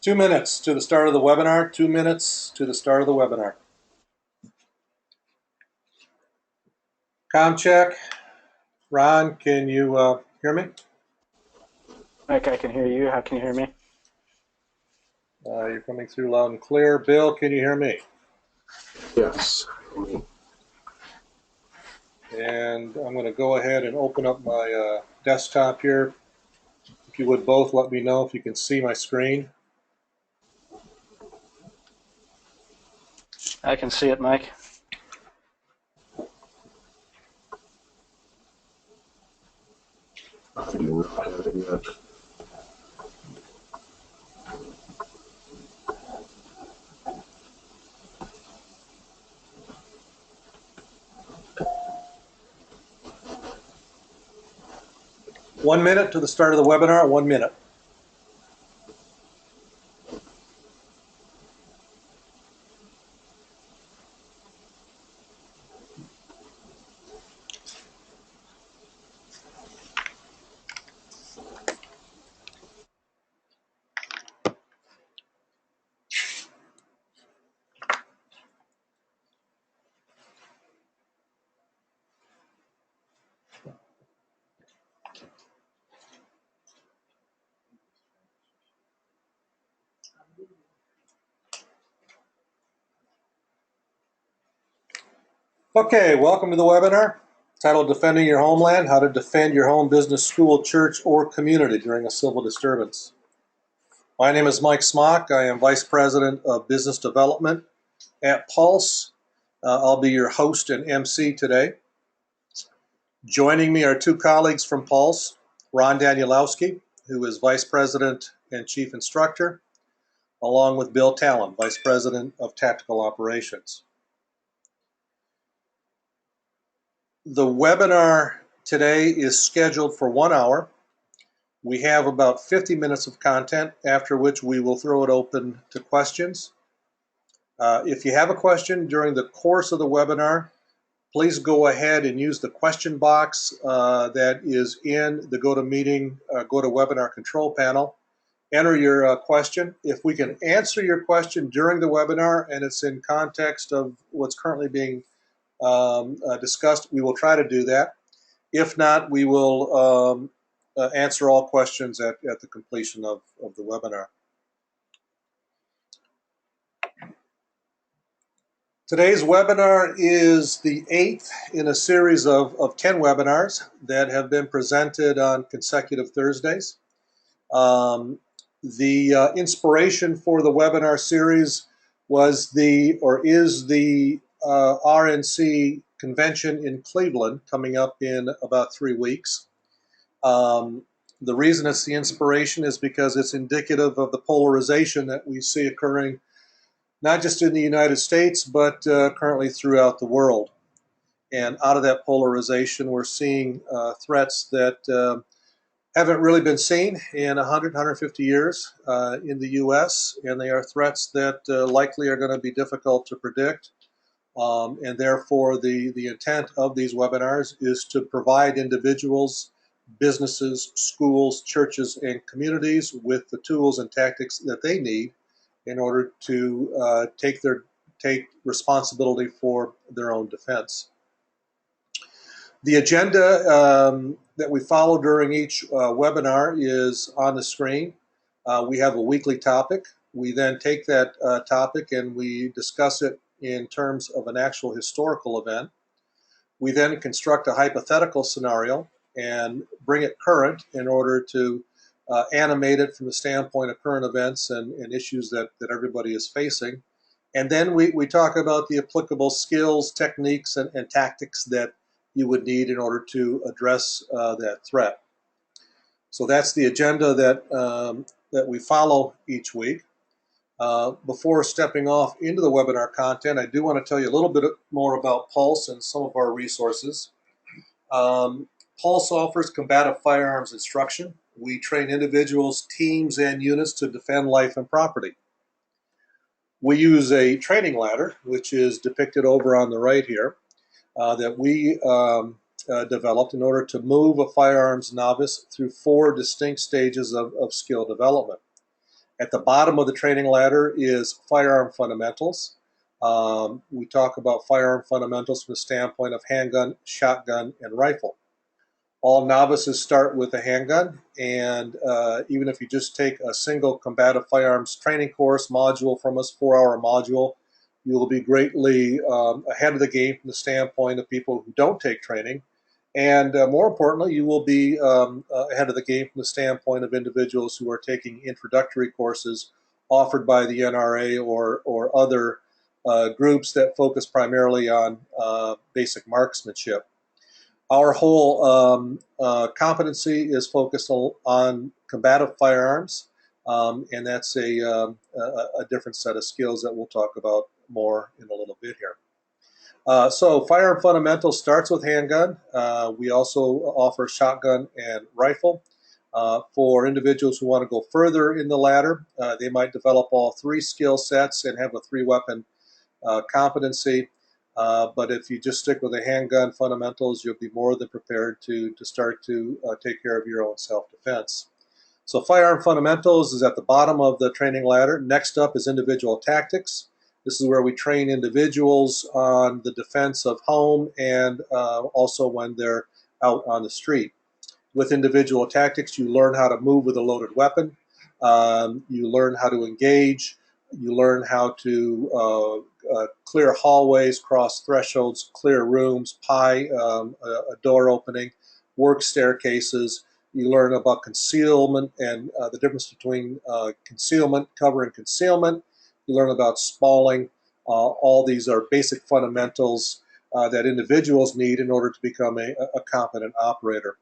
2 minutes to the start of the webinar. 2 minutes to the start of the webinar. Com check. Ron, can you hear me? Mike, I can hear you. How can you hear me? You're coming through loud and clear. Bill, can you hear me? Yes. And I'm going to go ahead and open up my desktop here. If you would both let me know if you can see my screen. I can see it, Mike. I do not have it yet. One minute to the start of the webinar. 1 minute. Okay, welcome to the webinar titled Defending Your Homeland, How to Defend Your Home, Business, School, Church, or Community During a Civil Disturbance. My name is Mike Smock. I am Vice President of Business Development at Pulse. I'll be your host and MC today. Joining me are two colleagues from Pulse, Ron Danielowski, who is Vice President and Chief Instructor, along with Bill Talon, Vice President of Tactical Operations. The webinar today is scheduled for 1 hour. We have about 50 minutes of content, after which we will throw it open to questions. If you have a question during the course of the webinar, please go ahead and use the question box that is in the GoToWebinar control panel. Enter your question. If we can answer your question during the webinar and it's in context of what's currently being discussed, we will try to do that. If not, we will answer all questions at the completion of the webinar. Today's webinar is the 8th in a series of 10 webinars that have been presented on consecutive Thursdays. The inspiration for the webinar series is the RNC convention in Cleveland coming up in about 3 weeks. The reason it's the inspiration is because it's indicative of the polarization that we see occurring not just in the United States, but currently throughout the world. And out of that polarization, we're seeing threats that haven't really been seen in 100, 150 years in the U.S., and they are threats that likely are going to be difficult to predict. And therefore, the intent of these webinars is to provide individuals, businesses, schools, churches, and communities with the tools and tactics that they need in order to take responsibility for their own defense. The agenda that we follow during each webinar is on the screen. We have a weekly topic. We then take that topic and we discuss it in terms of an actual historical event. We then construct a hypothetical scenario and bring it current in order to animate it from the standpoint of current events and issues that everybody is facing. And then we talk about the applicable skills, techniques, and tactics that you would need in order to address that threat. So that's the agenda that we follow each week. Before stepping off into the webinar content, I do want to tell you a little bit more about Pulse and some of our resources. Pulse offers combative firearms instruction. We train individuals, teams, and units to defend life and property. We use a training ladder, which is depicted over on the right here, that we developed in order to move a firearms novice through 4 distinct stages of skill development. At the bottom of the training ladder is firearm fundamentals. We talk about firearm fundamentals from the standpoint of handgun, shotgun, and rifle. All novices start with a handgun, and even if you just take a single combative firearms training course module from us, 4-hour module, you will be greatly ahead of the game from the standpoint of people who don't take training. And more importantly, you will be ahead of the game from the standpoint of individuals who are taking introductory courses offered by the NRA or other groups that focus primarily on basic marksmanship. Our whole competency is focused on combative firearms, and that's a different set of skills that we'll talk about more in a little bit here. So firearm fundamentals starts with handgun. We also offer shotgun and rifle. For individuals who want to go further in the ladder, they might develop all 3 skill sets and have a 3-weapon competency. But if you just stick with the handgun fundamentals, you'll be more than prepared to start to take care of your own self-defense. So firearm fundamentals is at the bottom of the training ladder. Next up is individual tactics. This is where we train individuals on the defense of home and also when they're out on the street. With individual tactics, you learn how to move with a loaded weapon. You learn how to engage. You learn how to clear hallways, cross thresholds, clear rooms, pie a door opening, work staircases. You learn about concealment and the difference between concealment, cover, and concealment. You learn about spalling. All these are basic fundamentals that individuals need in order to become a competent operator.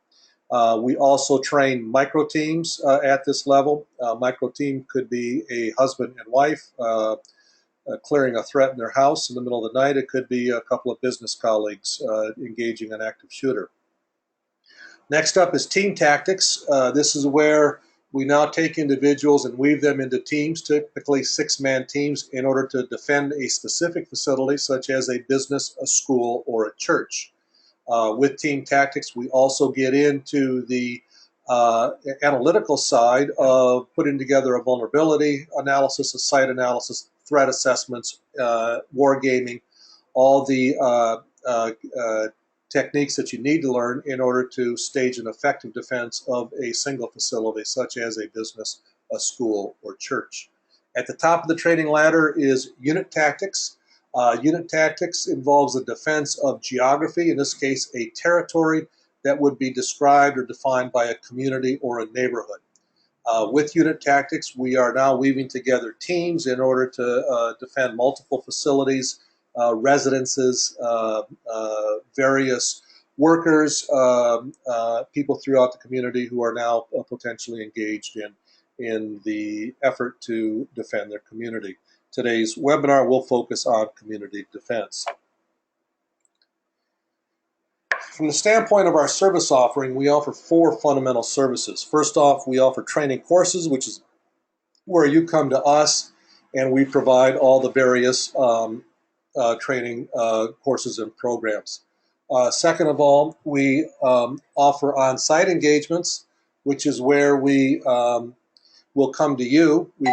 We also train micro teams at this level. Micro team could be a husband and wife clearing a threat in their house in the middle of the night. It could be a couple of business colleagues engaging an active shooter. Next up is team tactics. This is where we now take individuals and weave them into teams, typically 6-man teams, in order to defend a specific facility such as a business, a school, or a church. With team tactics, we also get into the analytical side of putting together a vulnerability analysis, a site analysis, threat assessments, wargaming, all the techniques that you need to learn in order to stage an effective defense of a single facility, such as a business, a school, or church. At the top of the training ladder is unit tactics. Unit tactics involves the defense of geography, in this case a territory that would be described or defined by a community or a neighborhood. With unit tactics, we are now weaving together teams in order to defend multiple facilities, residences, various workers, people throughout the community who are now potentially engaged in the effort to defend their community. Today's webinar will focus on community defense. From the standpoint of our service offering, we offer 4 fundamental services. First off, we offer training courses, which is where you come to us and we provide all the various training courses and programs. Second of all, we offer on-site engagements, which is where we will come to you. We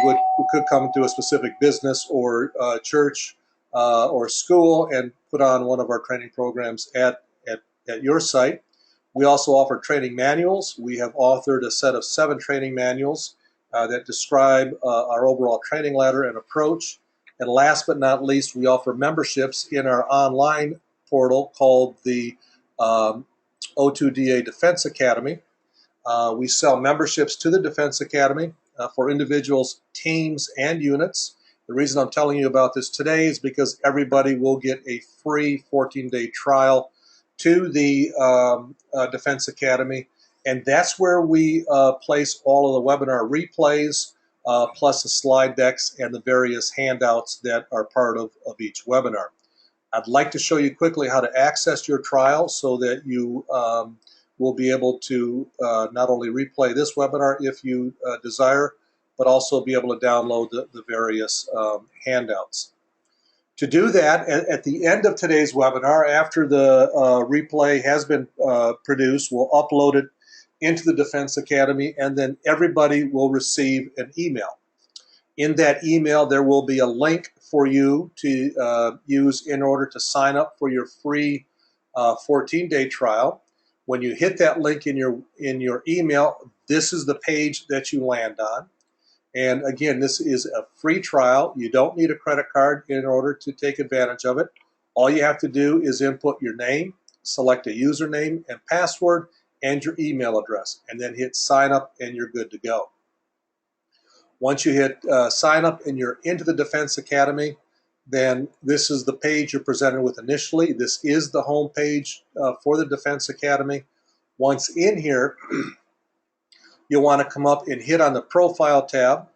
could come to a specific business or church or school and put on one of our training programs at your site. We also offer training manuals. We have authored a set of 7 training manuals that describe our overall training ladder and approach. And last but not least, we offer memberships in our online portal called the O2DA Defense Academy. We sell memberships to the Defense Academy for individuals, teams, and units. The reason I'm telling you about this today is because everybody will get a free 14-day trial to the Defense Academy, and that's where we place all of the webinar replays, plus the slide decks and the various handouts that are part of each webinar. I'd like to show you quickly how to access your trial so that you will be able to not only replay this webinar if you desire, but also be able to download the various handouts. To do that, at the end of today's webinar, after the replay has been produced, we'll upload it into the Defense Academy, and then everybody will receive an email. In that email, there will be a link for you to use in order to sign up for your free 14-day trial. When you hit that link in your email, this is the page that you land on. And again, this is a free trial. You don't need a credit card in order to take advantage of it. All you have to do is input your name, select a username and password, and your email address, and then hit sign up, and you're good to go. Once you hit sign up and you're into the Defense Academy, then this is the page you're presented with initially. This is the home page for the Defense Academy. Once in here, you'll want to come up and hit on the Profile tab.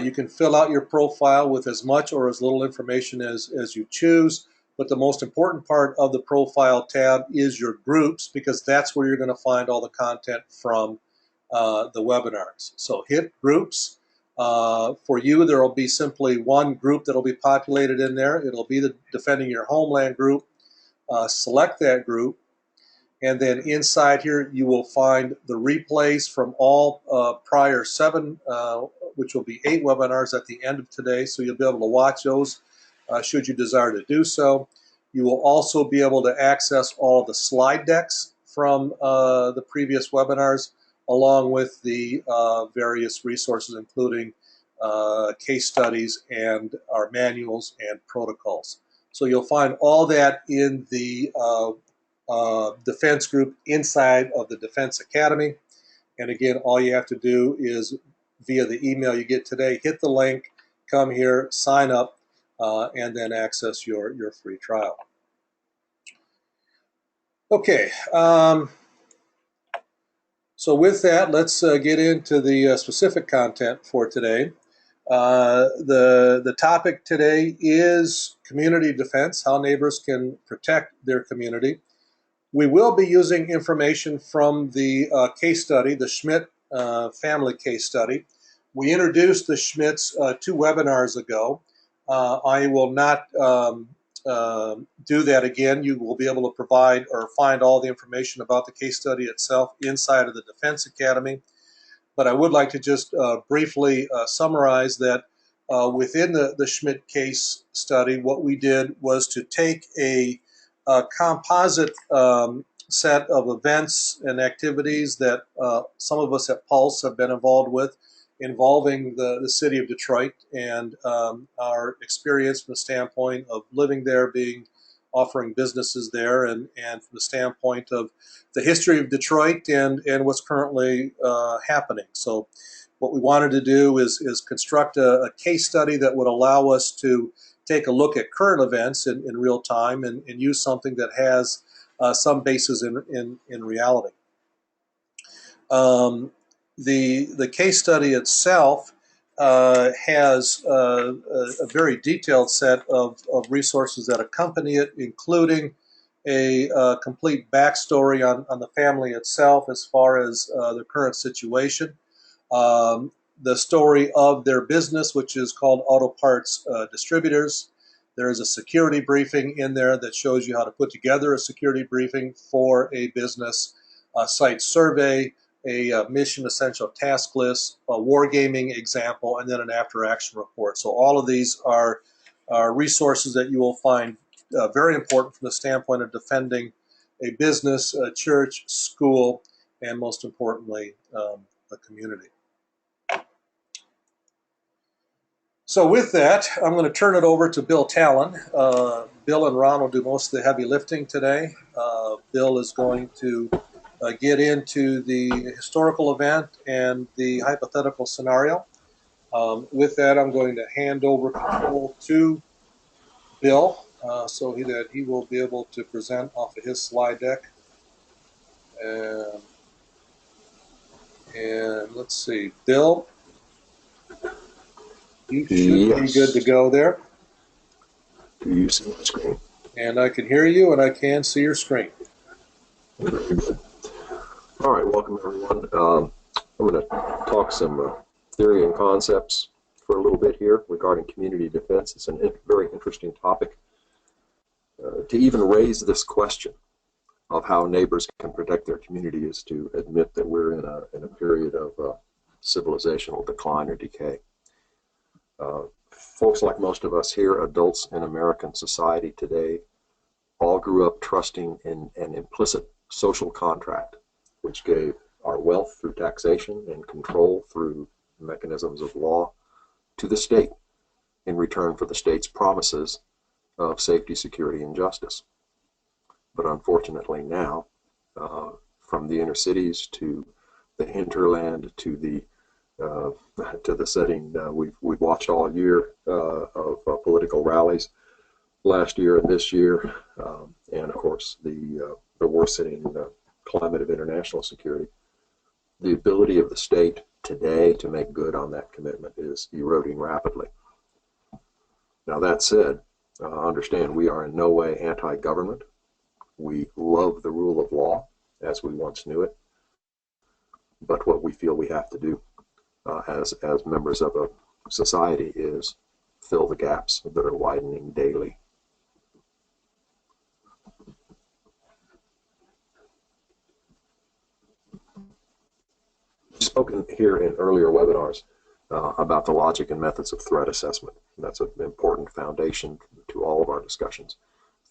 You can fill out your profile with as much or as little information as you choose, but the most important part of the Profile tab is your groups, because that's where you're going to find all the content from the webinars. So hit groups. For you, there will be simply one group that will be populated in there. It'll be the Defending Your Homeland group. Select that group. And then inside here, you will find the replays from all prior 7, which will be 8 webinars at the end of today. So you'll be able to watch those should you desire to do so. You will also be able to access all of the slide decks from the previous webinars, along with the various resources, including case studies and our manuals and protocols. So you'll find all that in the defense group inside of the Defense Academy. And again, all you have to do is, via the email you get today, hit the link, come here, sign up, and then access your free trial. Okay, so with that, let's get into the specific content for today. The topic today is community defense, how neighbors can protect their community. We will be using information from the case study, the Schmidt family case study. We introduced the Schmidts 2 webinars ago. I will not do that again. You will be able to provide or find all the information about the case study itself inside of the Defense Academy. But I would like to just briefly summarize that within the Schmidt case study, what we did was to take a composite set of events and activities that some of us at Pulse have been involved with, involving the city of Detroit, and our experience from the standpoint of living there, offering businesses there, and from the standpoint of the history of Detroit and what's currently happening. So what we wanted to do is construct a case study that would allow us to take a look at current events in real time and use something that has some basis in reality. The case study itself has a very detailed set of resources that accompany it, including a complete backstory on the family itself as far as the current situation, the story of their business, which is called Auto Parts Distributors. There is a security briefing in there that shows you how to put together a security briefing for a business, a site survey, a mission essential task list, a wargaming example, and then an after-action report. So all of these are resources that you will find very important from the standpoint of defending a business, a church, school, and most importantly, a community. So with that, I'm going to turn it over to Bill Talon. Bill and Ron will do most of the heavy lifting today. Bill is going to get into the historical event and the hypothetical scenario. With that, I'm going to hand over control to Bill so that he will be able to present off of his slide deck. And let's see, Bill, you should be good to go there. Do you see my screen? And I can hear you, and I can see your screen. Very good. All right, welcome everyone. I'm going to talk some theory and concepts for a little bit here regarding community defense. It's a very interesting topic. To even raise this question of how neighbors can protect their community is to admit that we're in a period of civilizational decline or decay. Folks like most of us here, adults in American society today, all grew up trusting in an implicit social contract, which gave our wealth through taxation and control through mechanisms of law to the state in return for the state's promises of safety, security, and justice. But unfortunately now, from the inner cities to the hinterland to the setting we've watched all year of political rallies last year and this year, and of course the worsening climate of international security, the ability of the state today to make good on that commitment is eroding rapidly. Now that said, understand we are in no way anti-government. We love the rule of law as we once knew it, but what we feel we have to do as members of a society is fill the gaps that are widening daily. We've spoken here in earlier webinars about the logic and methods of threat assessment. That's an important foundation to all of our discussions.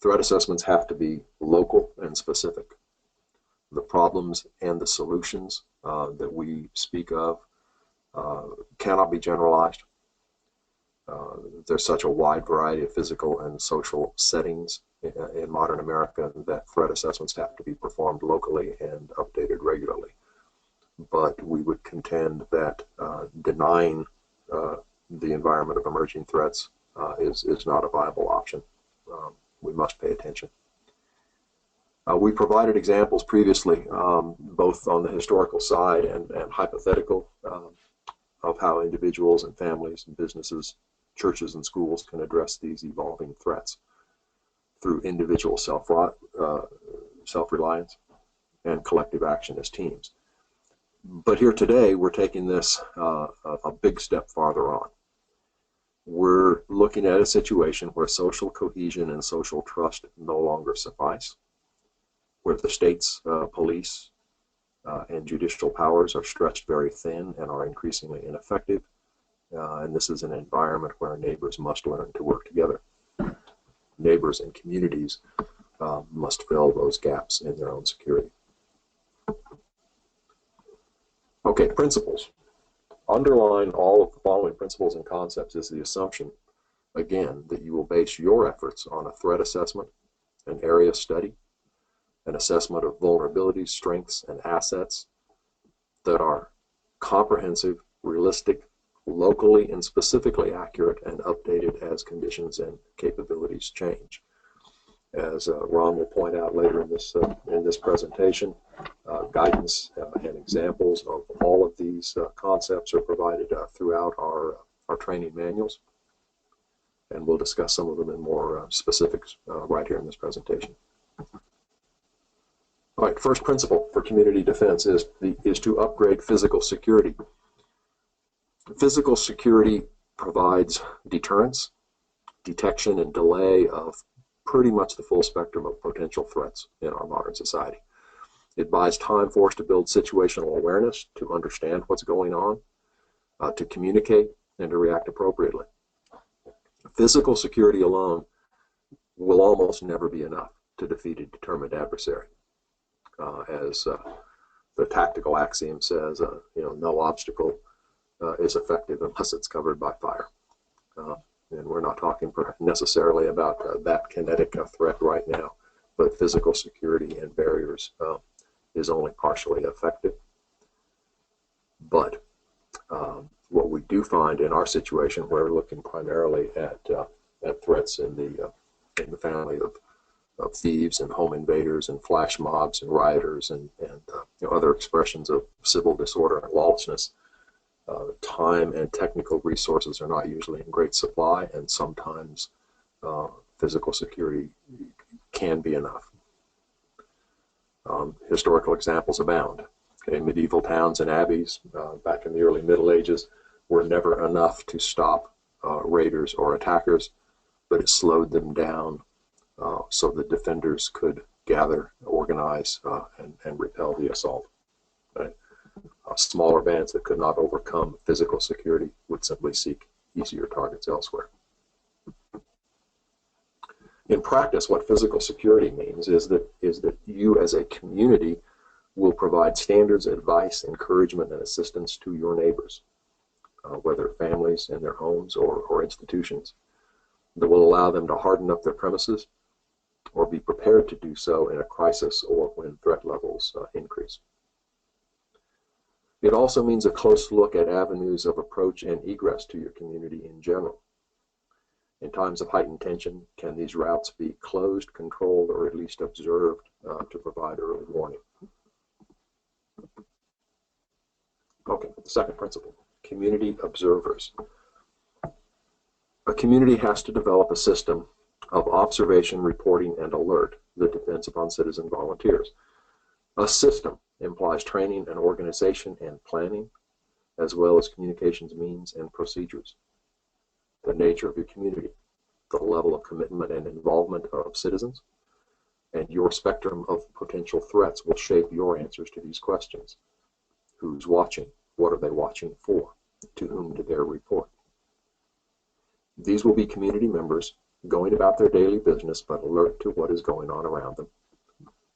Threat assessments have to be local and specific. The problems and the solutions that we speak of cannot be generalized. There's such a wide variety of physical and social settings in modern America that threat assessments have to be performed locally and updated regularly. But we would contend that denying the environment of emerging threats is not a viable option. We must pay attention. We provided examples previously, both on the historical side and hypothetical, of how individuals and families and businesses, churches and schools can address these evolving threats through individual self-reliance and collective action as teams. But here today, we're taking this a big step farther on. We're looking at a situation where social cohesion and social trust no longer suffice, where the state's police and judicial powers are stretched very thin and are increasingly ineffective. And this is an environment where neighbors must learn to work together. Neighbors and communities must fill those gaps in their own security. Okay, principles. Underlying all of the following principles and concepts is the assumption, again, that you will base your efforts on a threat assessment, an area study, an assessment of vulnerabilities, strengths, and assets that are comprehensive, realistic, locally and specifically accurate, and updated as conditions and capabilities change. As Ron will point out later in this presentation, guidance and examples of all of these concepts are provided throughout our training manuals, and we'll discuss some of them in more specifics right here in this presentation. All right, first principle for community defense is to upgrade physical security. Physical security provides deterrence, detection, and delay of pretty much the full spectrum of potential threats in our modern society. It buys time for us to build situational awareness, to understand what's going on, to communicate, and to react appropriately. Physical security alone will almost never be enough to defeat a determined adversary. As the tactical axiom says, no obstacle is effective unless it's covered by fire. And we're not talking necessarily about that kinetic threat right now, but physical security and barriers is only partially effective. But what we do find in our situation, we're looking primarily at threats in the family of thieves and home invaders and flash mobs and rioters and other expressions of civil disorder and lawlessness. Time and technical resources are not usually in great supply, and sometimes physical security can be enough. Historical examples abound. Okay, medieval towns and abbeys back in the early Middle Ages were never enough to stop raiders or attackers, but it slowed them down so the defenders could gather, organize, and repel the assault. Right? Smaller bands that could not overcome physical security would simply seek easier targets elsewhere. In practice, what physical security means is that you as a community will provide standards, advice, encouragement, and assistance to your neighbors, whether families in their homes or institutions, that will allow them to harden up their premises or be prepared to do so in a crisis or when threat levels increase. It also means a close look at avenues of approach and egress to your community in general. In times of heightened tension, can these routes be closed, controlled, or at least observed to provide early warning? Okay, the second principle, community observers. A community has to develop a system of observation, reporting, and alert that depends upon citizen volunteers. A system implies training and organization and planning, as well as communications means and procedures. The nature of your community, the level of commitment and involvement of citizens, and your spectrum of potential threats will shape your answers to these questions. Who's watching? What are they watching for? To whom do they report? These will be community members going about their daily business but alert to what is going on around them,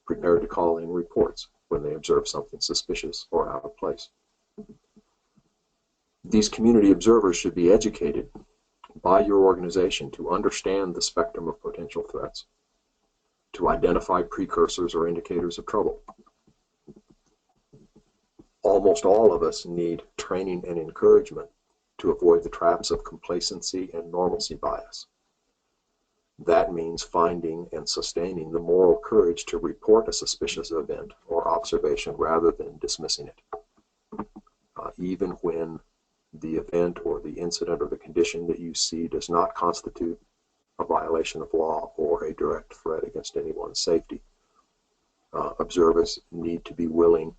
prepared to call in reports when they observe something suspicious or out of place. These community observers should be educated by your organization to understand the spectrum of potential threats, to identify precursors or indicators of trouble. Almost all of us need training and encouragement to avoid the traps of complacency and normalcy bias. That means finding and sustaining the moral courage to report a suspicious event or observation rather than dismissing it, even when the event or the incident or the condition that you see does not constitute a violation of law or a direct threat against anyone's safety. Observers need to be willing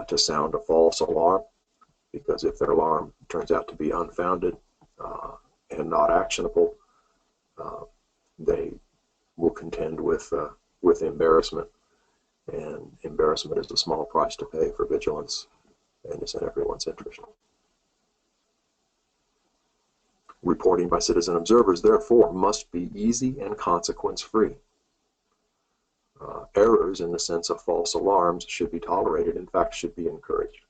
to sound a false alarm, because if their alarm turns out to be unfounded and not actionable, they will contend with embarrassment, and embarrassment is a small price to pay for vigilance and is in everyone's interest. Reporting by citizen observers, therefore, must be easy and consequence-free. Errors in the sense of false alarms should be tolerated, in fact, should be encouraged.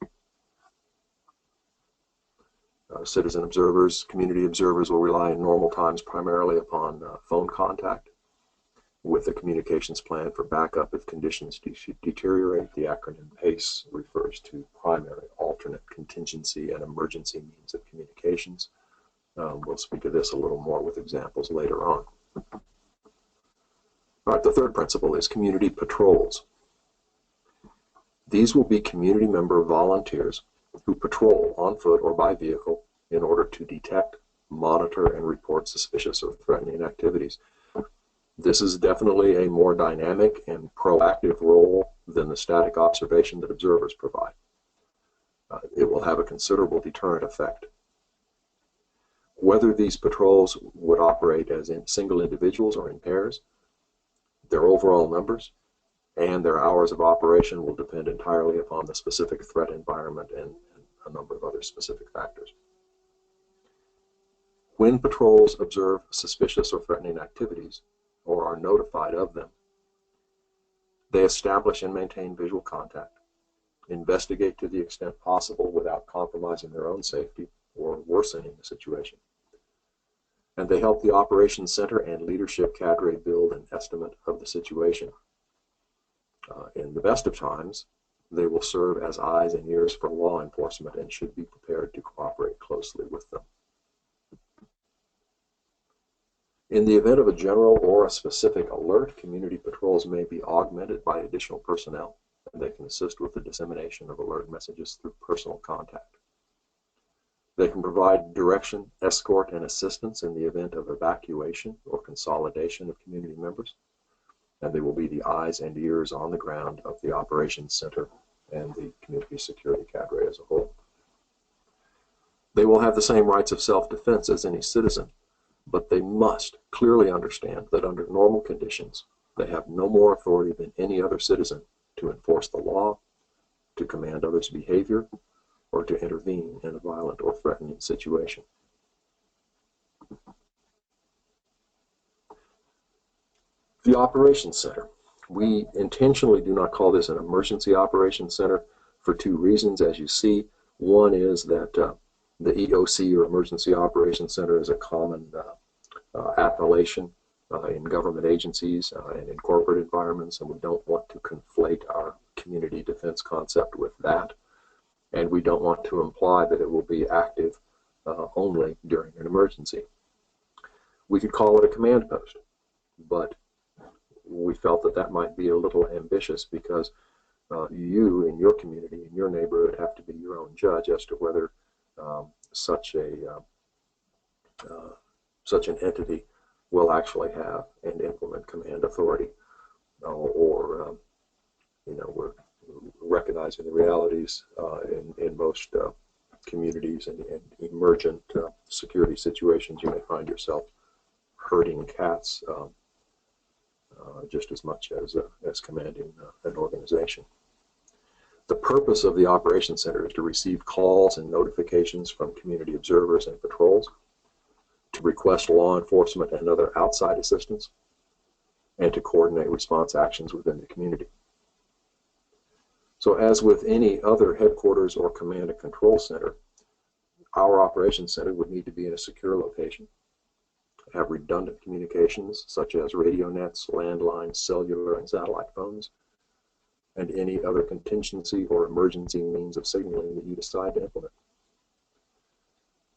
Citizen observers, community observers will rely in normal times primarily upon phone contact with a communications plan for backup if conditions deteriorate. The acronym PACE refers to primary, alternate, contingency, and emergency means of communications. We'll speak of this a little more with examples later on. All right, the third principle is community patrols. These will be community member volunteers who patrol on foot or by vehicle in order to detect, monitor, and report suspicious or threatening activities. This is definitely a more dynamic and proactive role than the static observation that observers provide. It will have a considerable deterrent effect. Whether these patrols would operate as in single individuals or in pairs, their overall numbers, and their hours of operation will depend entirely upon the specific threat environment and a number of other specific factors. When patrols observe suspicious or threatening activities or are notified of them, they establish and maintain visual contact, investigate to the extent possible without compromising their own safety or worsening the situation, and they help the operations center and leadership cadre build an estimate of the situation. In the best of times, they will serve as eyes and ears for law enforcement and should be prepared to cooperate closely with them. In the event of a general or a specific alert, community patrols may be augmented by additional personnel, and they can assist with the dissemination of alert messages through personal contact. They can provide direction, escort, and assistance in the event of evacuation or consolidation of community members, and they will be the eyes and ears on the ground of the operations center and the community security cadre as a whole. They will have the same rights of self-defense as any citizen, but they must clearly understand that under normal conditions, they have no more authority than any other citizen to enforce the law, to command others' behavior, or to intervene in a violent or threatening situation. The Operations Center. We intentionally do not call this an emergency operations center for two reasons, as you see. One is that the EOC, or Emergency Operations Center, is a common appellation in government agencies and in corporate environments, and we don't want to conflate our community defense concept with that. And we don't want to imply that it will be active only during an emergency. We could call it a command post, but we felt that that might be a little ambitious because you in your community, in your neighborhood, have to be your own judge as to whether such an entity will actually have and implement command authority, or we're recognizing the realities in most communities and emergent security situations. You may find yourself herding cats just as much as commanding an organization. The purpose of the Operations Center is to receive calls and notifications from community observers and patrols, to request law enforcement and other outside assistance, and to coordinate response actions within the community. So as with any other headquarters or command and control center, our Operations Center would need to be in a secure location, have redundant communications such as radio nets, landlines, cellular and satellite phones, and any other contingency or emergency means of signaling that you decide to implement.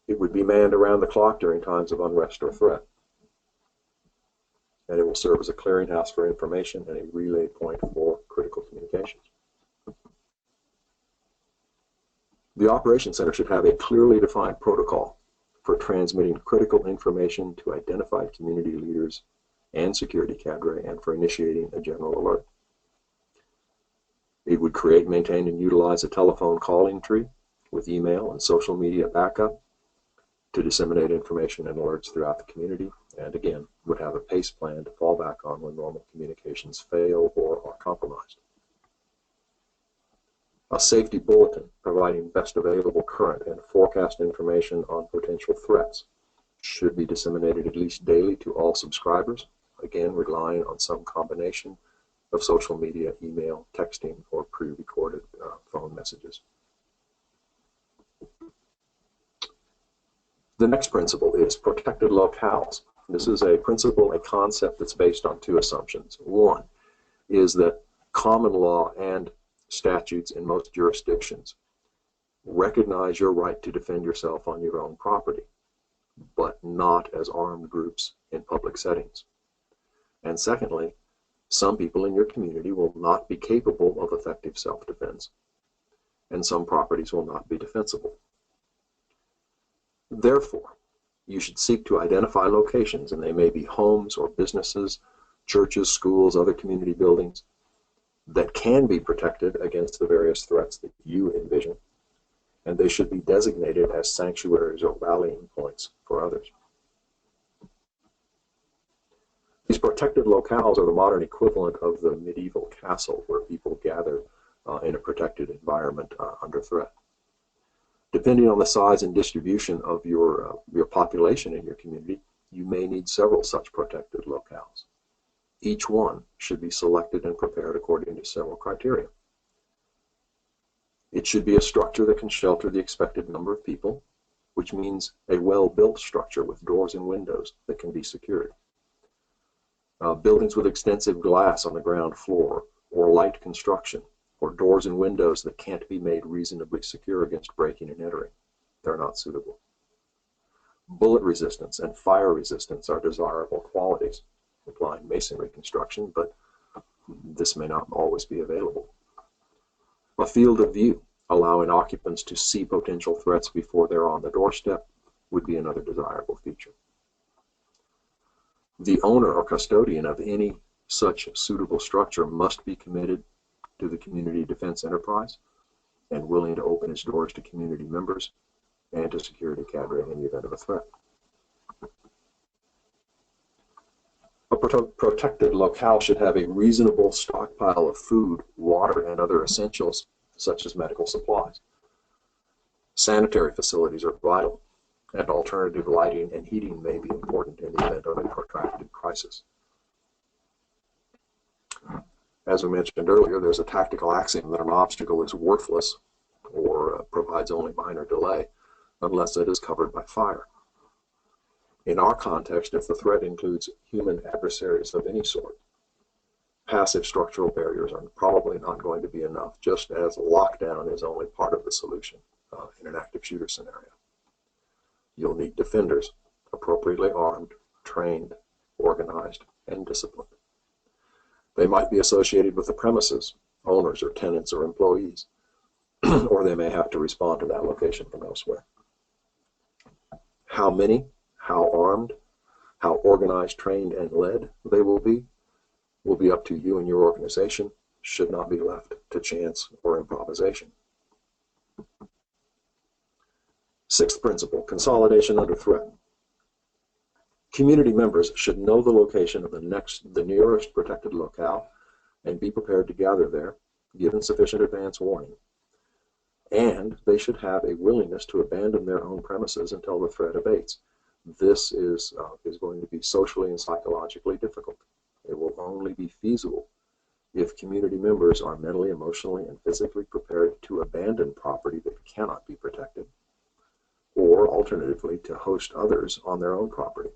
It would be manned around the clock during times of unrest or threat, and it will serve as a clearinghouse for information and a relay point for critical communications. The Operations Center should have a clearly defined protocol for transmitting critical information to identified community leaders and security cadre, and for initiating a general alert. It would create, maintain, and utilize a telephone calling tree with email and social media backup to disseminate information and alerts throughout the community, and again, would have a PACE plan to fall back on when normal communications fail or are compromised. A safety bulletin providing best available current and forecast information on potential threats should be disseminated at least daily to all subscribers, again relying on some combination of social media, email, texting, or pre-recorded phone messages. The next principle is protected locales. This is a principle, a concept that's based on two assumptions. One is that common law and statutes in most jurisdictions recognize your right to defend yourself on your own property, but not as armed groups in public settings. And secondly, some people in your community will not be capable of effective self-defense, and some properties will not be defensible. Therefore, you should seek to identify locations, and they may be homes or businesses, churches, schools, other community buildings, that can be protected against the various threats that you envision, and they should be designated as sanctuaries or rallying points for others. These protected locales are the modern equivalent of the medieval castle where people gather in a protected environment under threat. Depending on the size and distribution of your population in your community, you may need several such protected locales. Each one should be selected and prepared according to several criteria. It should be a structure that can shelter the expected number of people, which means a well-built structure with doors and windows that can be secured. Buildings with extensive glass on the ground floor, or light construction, or doors and windows that can't be made reasonably secure against breaking and entering. They're not suitable. Bullet resistance and fire resistance are desirable qualities, applying masonry construction, but this may not always be available. A field of view, allowing occupants to see potential threats before they're on the doorstep, would be another desirable feature. The owner or custodian of any such suitable structure must be committed to the community defense enterprise and willing to open its doors to community members and to security cadre in the event of a threat. A protected locale should have a reasonable stockpile of food, water, and other essentials, such as medical supplies. Sanitary facilities are vital, and alternative lighting and heating may be important in the event of a protracted crisis. As we mentioned earlier, there's a tactical axiom that an obstacle is worthless or provides only minor delay unless it is covered by fire. In our context, if the threat includes human adversaries of any sort, passive structural barriers are probably not going to be enough, just as lockdown is only part of the solution in an active shooter scenario. You'll need defenders, appropriately armed, trained, organized, and disciplined. They might be associated with the premises, owners or tenants or employees, or they may have to respond to that location from elsewhere. How many, how armed, how organized, trained, and led they will be up to you and your organization, should not be left to chance or improvisation. Sixth principle, consolidation under threat. Community members should know the location of the nearest protected locale and be prepared to gather there, given sufficient advance warning. And they should have a willingness to abandon their own premises until the threat abates. This is going to be socially and psychologically difficult. It will only be feasible if community members are mentally, emotionally, and physically prepared to abandon property that cannot be protected, or alternatively, to host others on their own property.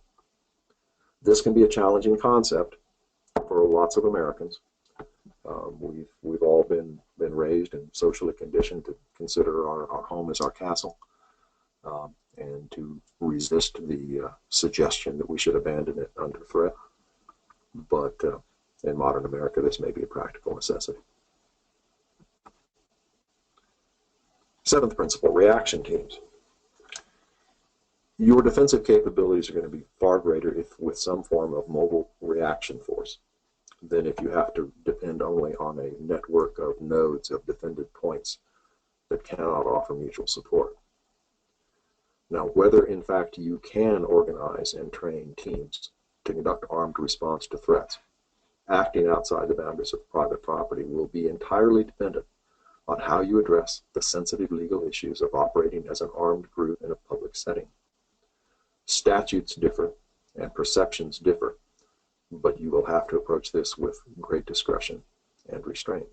This can be a challenging concept for lots of Americans. We've all been raised and socially conditioned to consider our home as our castle, and to resist the suggestion that we should abandon it under threat. But in modern America, this may be a practical necessity. Seventh principle, reaction teams. Your defensive capabilities are going to be far greater if with some form of mobile reaction force than if you have to depend only on a network of nodes of defended points that cannot offer mutual support. Now, whether in fact you can organize and train teams to conduct armed response to threats, acting outside the boundaries of private property, will be entirely dependent on how you address the sensitive legal issues of operating as an armed group in a public setting. Statutes differ and perceptions differ, but you will have to approach this with great discretion and restraint.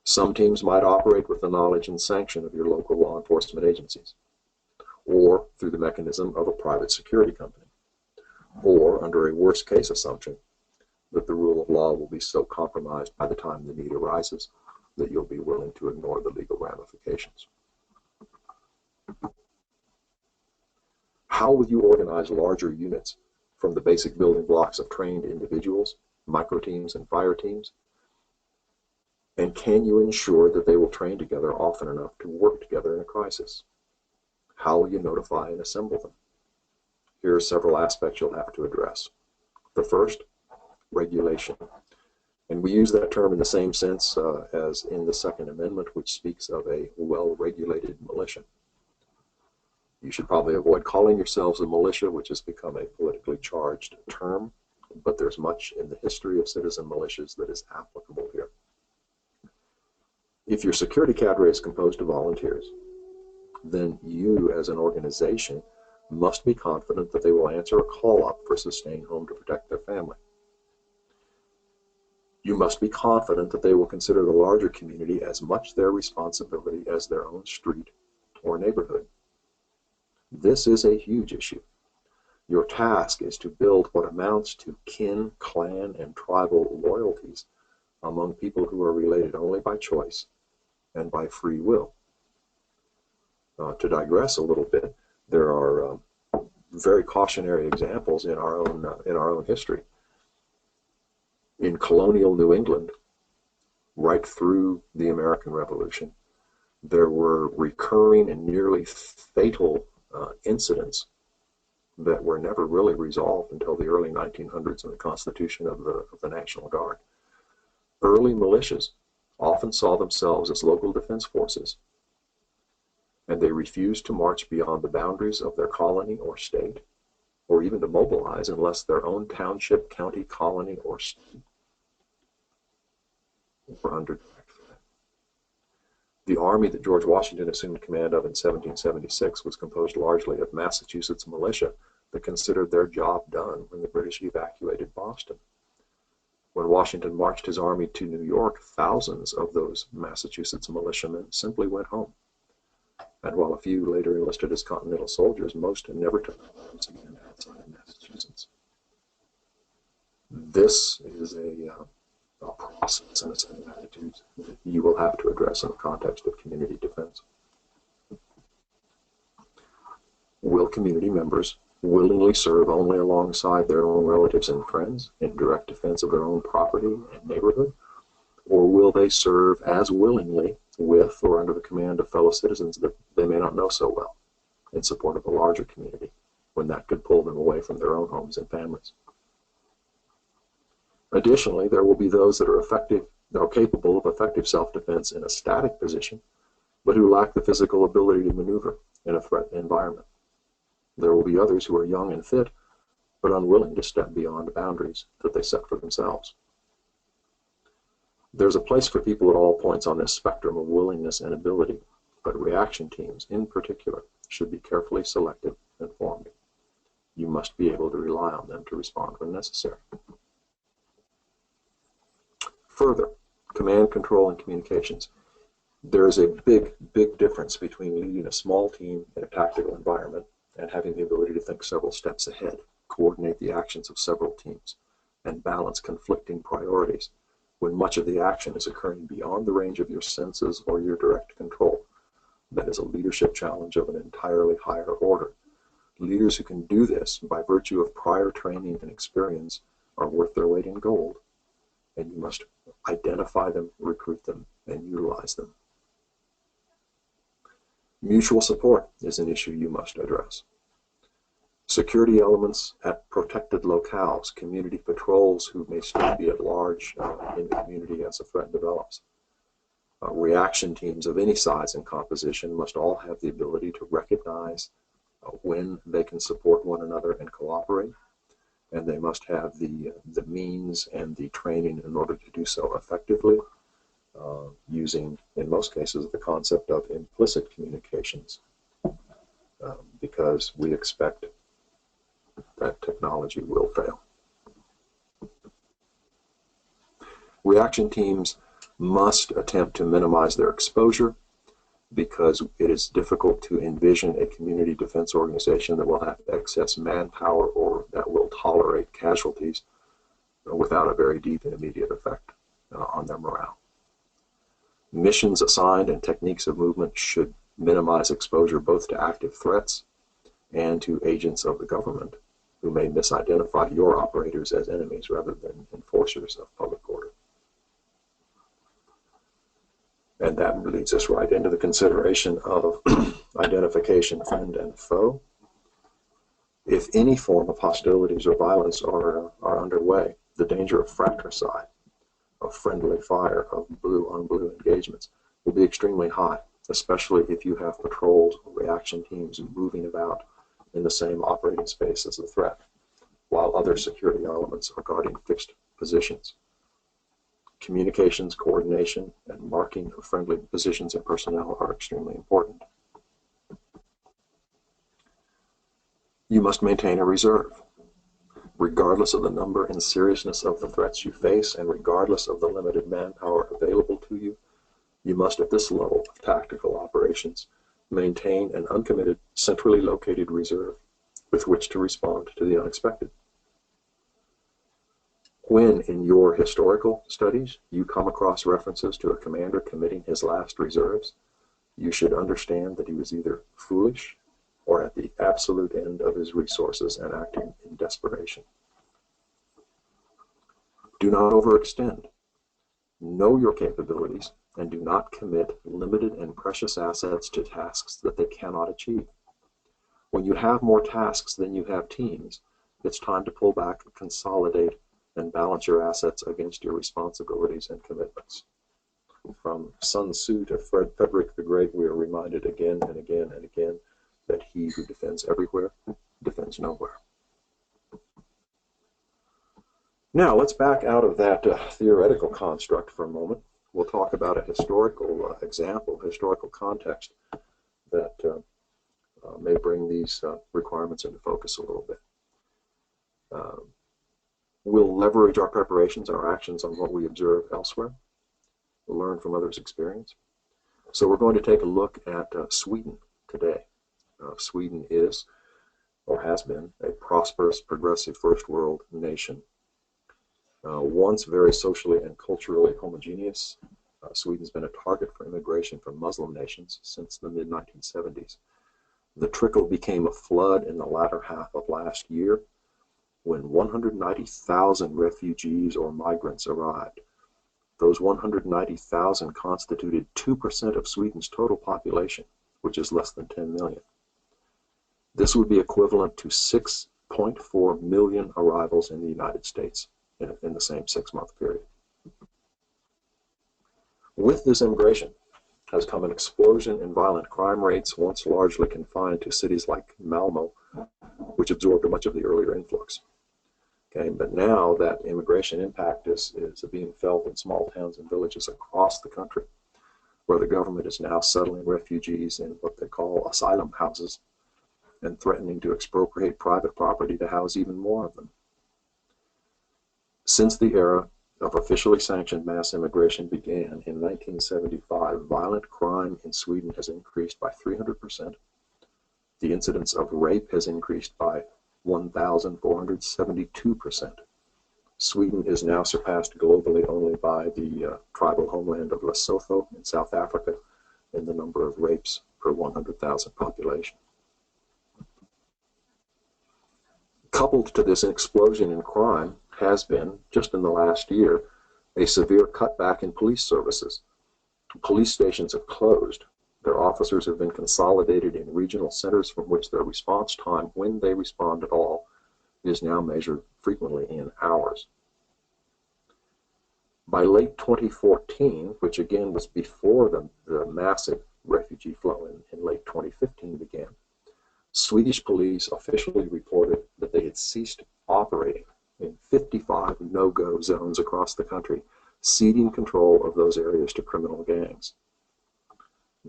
Some teams might operate with the knowledge and sanction of your local law enforcement agencies, or through the mechanism of a private security company, or under a worst case assumption that the rule of law will be so compromised by the time the need arises that you'll be willing to ignore the legal ramifications. How will you organize larger units from the basic building blocks of trained individuals, micro teams, and fire teams? And can you ensure that they will train together often enough to work together in a crisis? How will you notify and assemble them? Here are several aspects you'll have to address. The first, regulation. And we use that term in the same sense as in the Second Amendment, which speaks of a well-regulated militia. You should probably avoid calling yourselves a militia, which has become a politically charged term, but there's much in the history of citizen militias that is applicable here. If your security cadre is composed of volunteers, then you as an organization must be confident that they will answer a call-up for staying home to protect their family. You must be confident that they will consider the larger community as much their responsibility as their own street or neighborhood. This is a huge issue. Your task is to build what amounts to kin, clan, and tribal loyalties among people who are related only by choice and by free will. To digress a little bit, there are very cautionary examples in our own history. In colonial New England, right through the American Revolution, there were recurring and nearly fatal incidents that were never really resolved until the early 1900s in the constitution of the National Guard. Early militias often saw themselves as local defense forces, and they refused to march beyond the boundaries of their colony or state, or even to mobilize unless their own township, county, colony, or state were under direct threat. The army that George Washington assumed command of in 1776 was composed largely of Massachusetts militia that considered their job done when the British evacuated Boston. When Washington marched his army to New York, thousands of those Massachusetts militiamen simply went home. And while a few later enlisted as Continental soldiers, most never took arms again outside of Massachusetts. This is a process and a set of attitudes that you will have to address in the context of community defense. Will community members willingly serve only alongside their own relatives and friends in direct defense of their own property and neighborhood? Or will they serve as willingly with or under the command of fellow citizens that they may not know so well in support of a larger community when that could pull them away from their own homes and families? Additionally, there will be those that are capable of effective self-defense in a static position, but who lack the physical able to maneuver in a threat environment. There will be others who are young and fit, but unwilling to step beyond boundaries that they set for themselves. There's a place for people at all points on this spectrum of willingness and ability, but reaction teams in particular should be carefully selected and formed. You must be able to rely on them to respond when necessary. Further, command, control, and communications. There is a big difference between leading a small team in a tactical environment and having the ability to think several steps ahead, coordinate the actions of several teams, and balance conflicting priorities when much of the action is occurring beyond the range of your senses or your direct control. That is a leadership challenge of an entirely higher order. Leaders who can do this by virtue of prior training and experience are worth their weight in gold, and you must identify them, recruit them, and utilize them. Mutual support is an issue you must address. Security elements at protected locales, community patrols who may still be at large in the community as a threat develops. Reaction teams of any size and composition must all have the ability to recognize when they can support one another and cooperate, and they must have the means and the training in order to do so effectively, using, in most cases, the concept of implicit communications, because we expect that technology will fail. Reaction teams must attempt to minimize their exposure because it is difficult to envision a community defense organization that will have excess manpower or that will tolerate casualties without a very deep and immediate effect on their morale. Missions assigned and techniques of movement should minimize exposure both to active threats and to agents of the government who may misidentify your operators as enemies rather than enforcers of public order. And that leads us right into the consideration of identification, friend and foe. If any form of hostilities or violence are underway, the danger of fratricide, of friendly fire, of blue on blue engagements will be extremely high, especially if you have patrols or reaction teams moving about in the same operating space as the threat, while other security elements are guarding fixed positions. Communications, coordination, and marking of friendly positions and personnel are extremely important. You must maintain a reserve. Regardless of the number and seriousness of the threats you face, and regardless of the limited manpower available to you, you must, at this level of tactical operations, maintain an uncommitted, centrally located reserve with which to respond to the unexpected. When, in your historical studies, you come across references to a commander committing his last reserves, you should understand that he was either foolish or at the absolute end of his resources and acting in desperation. Do not overextend. Know your capabilities and do not commit limited and precious assets to tasks that they cannot achieve. When you have more tasks than you have teams, it's time to pull back, consolidate, and balance your assets against your responsibilities and commitments. From Sun Tzu to Frederick the Great, we are reminded again and again and again that he who defends everywhere defends nowhere. Now, let's back out of that theoretical construct for a moment. We'll talk about a historical example, historical context that may bring these requirements into focus a little bit. We'll leverage our preparations and our actions on what we observe elsewhere. We'll learn from others' experience. So we're going to take a look at Sweden today. Sweden is, or has been, a prosperous, progressive first world nation. Once very socially and culturally homogeneous, Sweden's been a target for immigration from Muslim nations since the mid-1970s. The trickle became a flood in the latter half of last year when 190,000 refugees or migrants arrived. Those 190,000 constituted 2% of Sweden's total population, which is less than 10 million. This would be equivalent to 6.4 million arrivals in the United States in the same 6-month period. With this immigration has come an explosion in violent crime rates, once largely confined to cities like Malmo, which absorbed much of the earlier influx. Okay, but now that immigration impact is being felt in small towns and villages across the country, where the government is now settling refugees in what they call asylum houses and threatening to expropriate private property to house even more of them. Since the era of officially sanctioned mass immigration began in 1975, violent crime in Sweden has increased by 300%. The incidence of rape has increased by 1,472%. Sweden is now surpassed globally only by the tribal homeland of Lesotho in South Africa in the number of rapes per 100,000 population. Coupled to this explosion in crime has been, just in the last year, a severe cutback in police services. Police stations have closed. Their officers have been consolidated in regional centers from which their response time, when they respond at all, is now measured frequently in hours. By late 2014, which again was before the massive refugee flow in late 2015 began, Swedish police officially reported that they had ceased operating in 55 no-go zones across the country, ceding control of those areas to criminal gangs.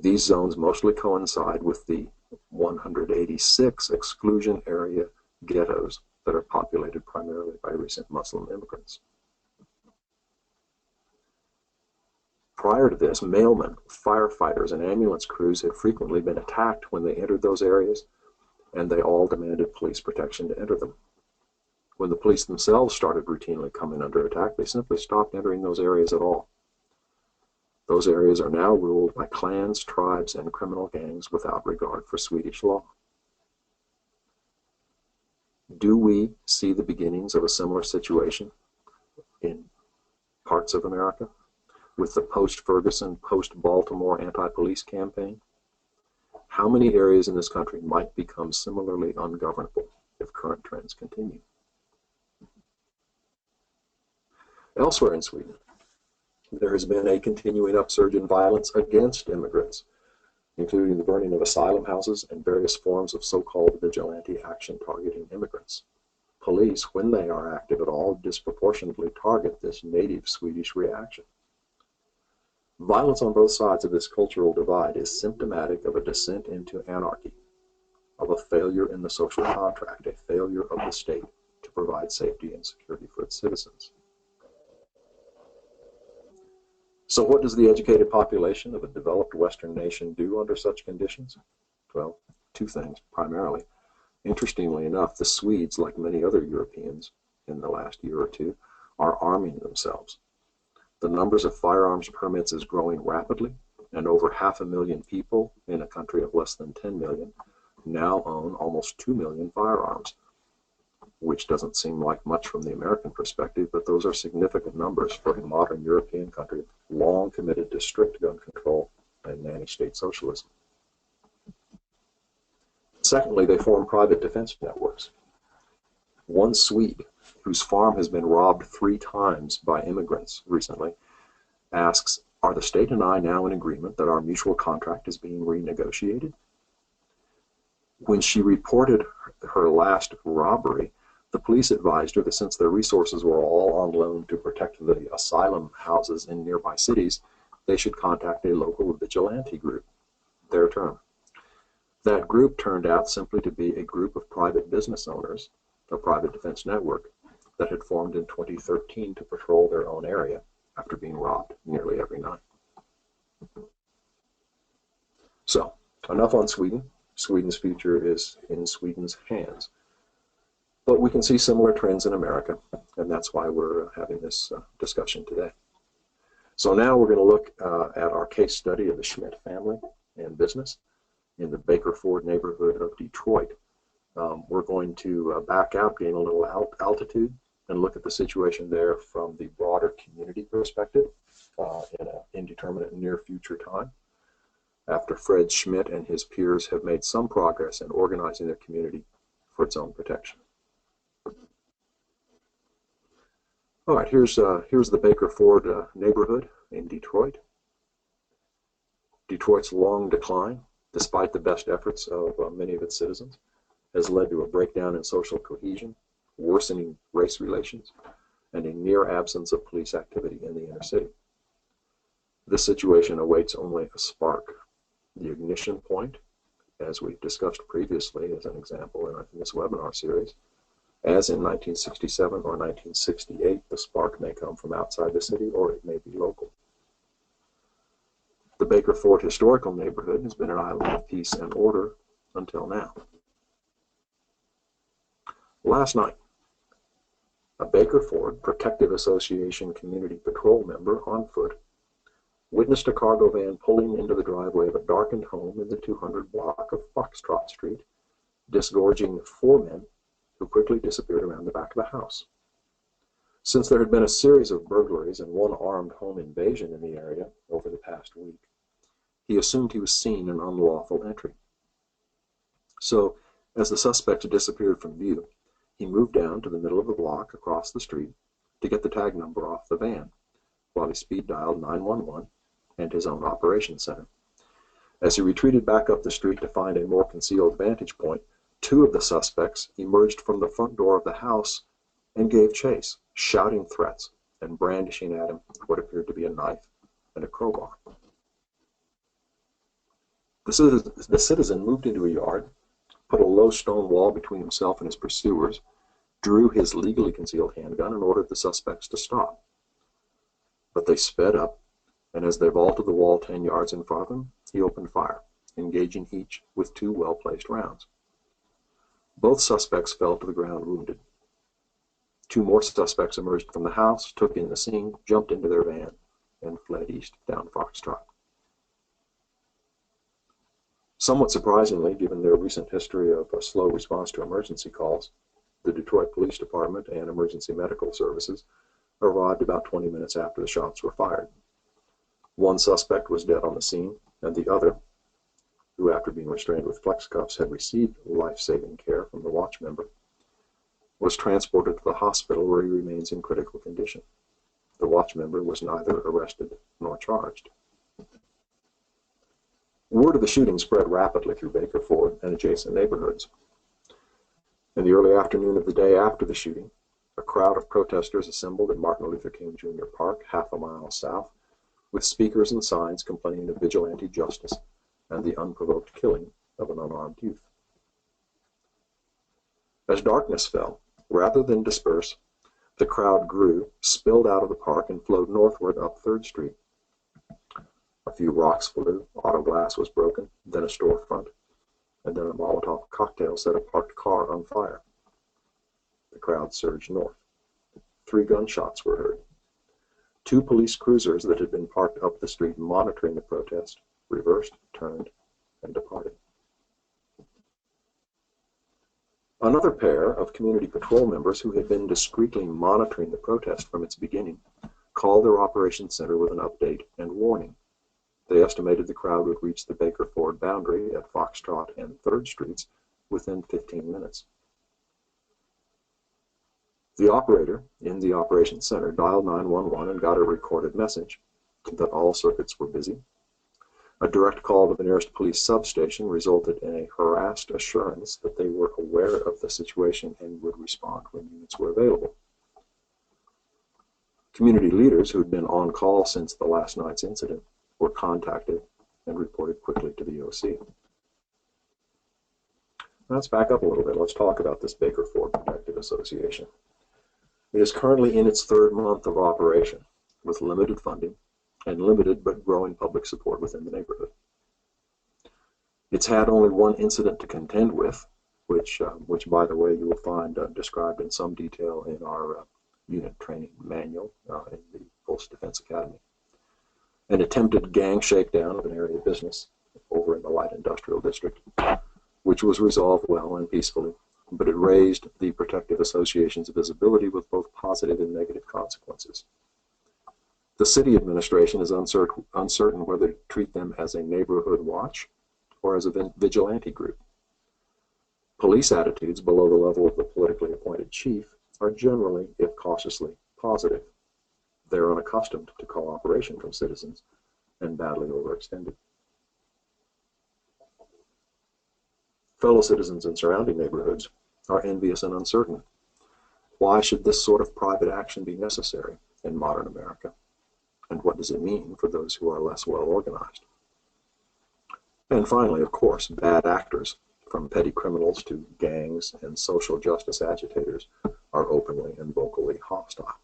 These zones mostly coincide with the 186 exclusion area ghettos that are populated primarily by recent Muslim immigrants. Prior to this, mailmen, firefighters, and ambulance crews had frequently been attacked when they entered those areas, and they all demanded police protection to enter them. When the police themselves started routinely coming under attack, they simply stopped entering those areas at all. Those areas are now ruled by clans, tribes, and criminal gangs without regard for Swedish law. Do we see the beginnings of a similar situation in parts of America with the post-Ferguson, post-Baltimore anti-police campaign? How many areas in this country might become similarly ungovernable if current trends continue? Elsewhere in Sweden, there has been a continuing upsurge in violence against immigrants, including the burning of asylum houses and various forms of so-called vigilante action targeting immigrants. Police, when they are active at all, disproportionately target this native Swedish reaction. Violence on both sides of this cultural divide is symptomatic of a descent into anarchy, of a failure in the social contract, a failure of the state to provide safety and security for its citizens. So what does the educated population of a developed Western nation do under such conditions? Well, two things primarily. Interestingly enough, the Swedes, like many other Europeans in the last year or two, are arming themselves. The numbers of firearms permits is growing rapidly, and over 500,000 people in a country of less than 10 million now own almost 2 million firearms, which doesn't seem like much from the American perspective, but those are significant numbers for a modern European country long committed to strict gun control and nanny-state socialism. Secondly, they form private defense networks. One Swede, whose farm has been robbed 3 times by immigrants recently, asks, "Are the state and I now in agreement that our mutual contract is being renegotiated?" When she reported her last robbery, the police advised her that since their resources were all on loan to protect the asylum houses in nearby cities, they should contact a local vigilante group, their term. That group turned out simply to be a group of private business owners, a private defense network, that had formed in 2013 to patrol their own area after being robbed nearly every night. So, enough on Sweden. Sweden's future is in Sweden's hands. But we can see similar trends in America, and that's why we're having this discussion today. So now we're going to look at our case study of the Schmidt family and business in the Baker Ford neighborhood of Detroit. We're going to back out, gain a little altitude, and look at the situation there from the broader community perspective in an indeterminate near future time, after Fred Schmidt and his peers have made some progress in organizing their community for its own protection. All right, here's the Baker Ford neighborhood in Detroit. Detroit's long decline, despite the best efforts of many of its citizens, has led to a breakdown in social cohesion, worsening race relations, and a near absence of police activity in the inner city. This situation awaits only a spark. The ignition point, as we've discussed previously as an example in this webinar series, as in 1967 or 1968, the spark may come from outside the city or it may be local. The Baker Ford historical neighborhood has been an island of peace and order until now. Last night, a Baker Ford Protective Association community patrol member on foot witnessed a cargo van pulling into the driveway of a darkened home in the 200 block of Foxtrot Street, disgorging 4 men who quickly disappeared around the back of the house. Since there had been a series of burglaries and one armed home invasion in the area over the past week, he assumed he was seeing an unlawful entry. So, as the suspect disappeared from view, he moved down to the middle of the block across the street to get the tag number off the van, while he speed dialed 911 and his own operations center. As he retreated back up the street to find a more concealed vantage point, 2 of the suspects emerged from the front door of the house and gave chase, shouting threats and brandishing at him what appeared to be a knife and a crowbar. The citizen moved into a yard, put a low stone wall between himself and his pursuers, drew his legally concealed handgun, and ordered the suspects to stop. But they sped up, and as they vaulted the wall 10 yards in front of him, he opened fire, engaging each with 2 well-placed rounds. Both suspects fell to the ground wounded. 2 more suspects emerged from the house, took in the scene, jumped into their van, and fled east down Foxtrot. Somewhat surprisingly, given their recent history of a slow response to emergency calls, the Detroit Police Department and Emergency Medical Services arrived about 20 minutes after the shots were fired. 1 suspect was dead on the scene, and the other, who after being restrained with flex cuffs had received life-saving care from the watch member, was transported to the hospital where he remains in critical condition. The watch member was neither arrested nor charged. Word of the shooting spread rapidly through Baker Ford and adjacent neighborhoods. In the early afternoon of the day after the shooting, a crowd of protesters assembled in Martin Luther King Jr. Park, half a mile south, with speakers and signs complaining of vigilante justice and the unprovoked killing of an unarmed youth. As darkness fell, rather than disperse, the crowd grew, spilled out of the park, and flowed northward up 3rd Street. A few rocks flew, auto glass was broken, then a storefront, and then a Molotov cocktail set a parked car on fire. The crowd surged north. 3 gunshots were heard. 2 police cruisers that had been parked up the street monitoring the protest reversed, turned, and departed. Another pair of community patrol members who had been discreetly monitoring the protest from its beginning called their operations center with an update and warning. They estimated the crowd would reach the Baker Ford boundary at Foxtrot and 3rd Streets within 15 minutes. The operator in the operations center dialed 911 and got a recorded message that all circuits were busy. A direct call to the nearest police substation resulted in a harassed assurance that they were aware of the situation and would respond when units were available. Community leaders who had been on call since the last night's incident were contacted and reported quickly to the OC. Let's back up a little bit. Let's talk about this Baker Ford Protective Association. It is currently in its third month of operation, with limited funding and limited but growing public support within the neighborhood. It's had only one incident to contend with, which by the way, you will find described in some detail in our unit training manual in the Coast Defense Academy. An attempted gang shakedown of an area of business over in the light industrial district, which was resolved well and peacefully, but it raised the protective association's visibility with both positive and negative consequences. The city administration is uncertain whether to treat them as a neighborhood watch or as a vigilante group. Police attitudes below the level of the politically appointed chief are generally, if cautiously, positive. They're unaccustomed to cooperation from citizens and badly overextended. Fellow citizens in surrounding neighborhoods are envious and uncertain. Why should this sort of private action be necessary in modern America? And what does it mean for those who are less well organized? And finally, of course, bad actors, from petty criminals to gangs and social justice agitators, are openly and vocally hostile.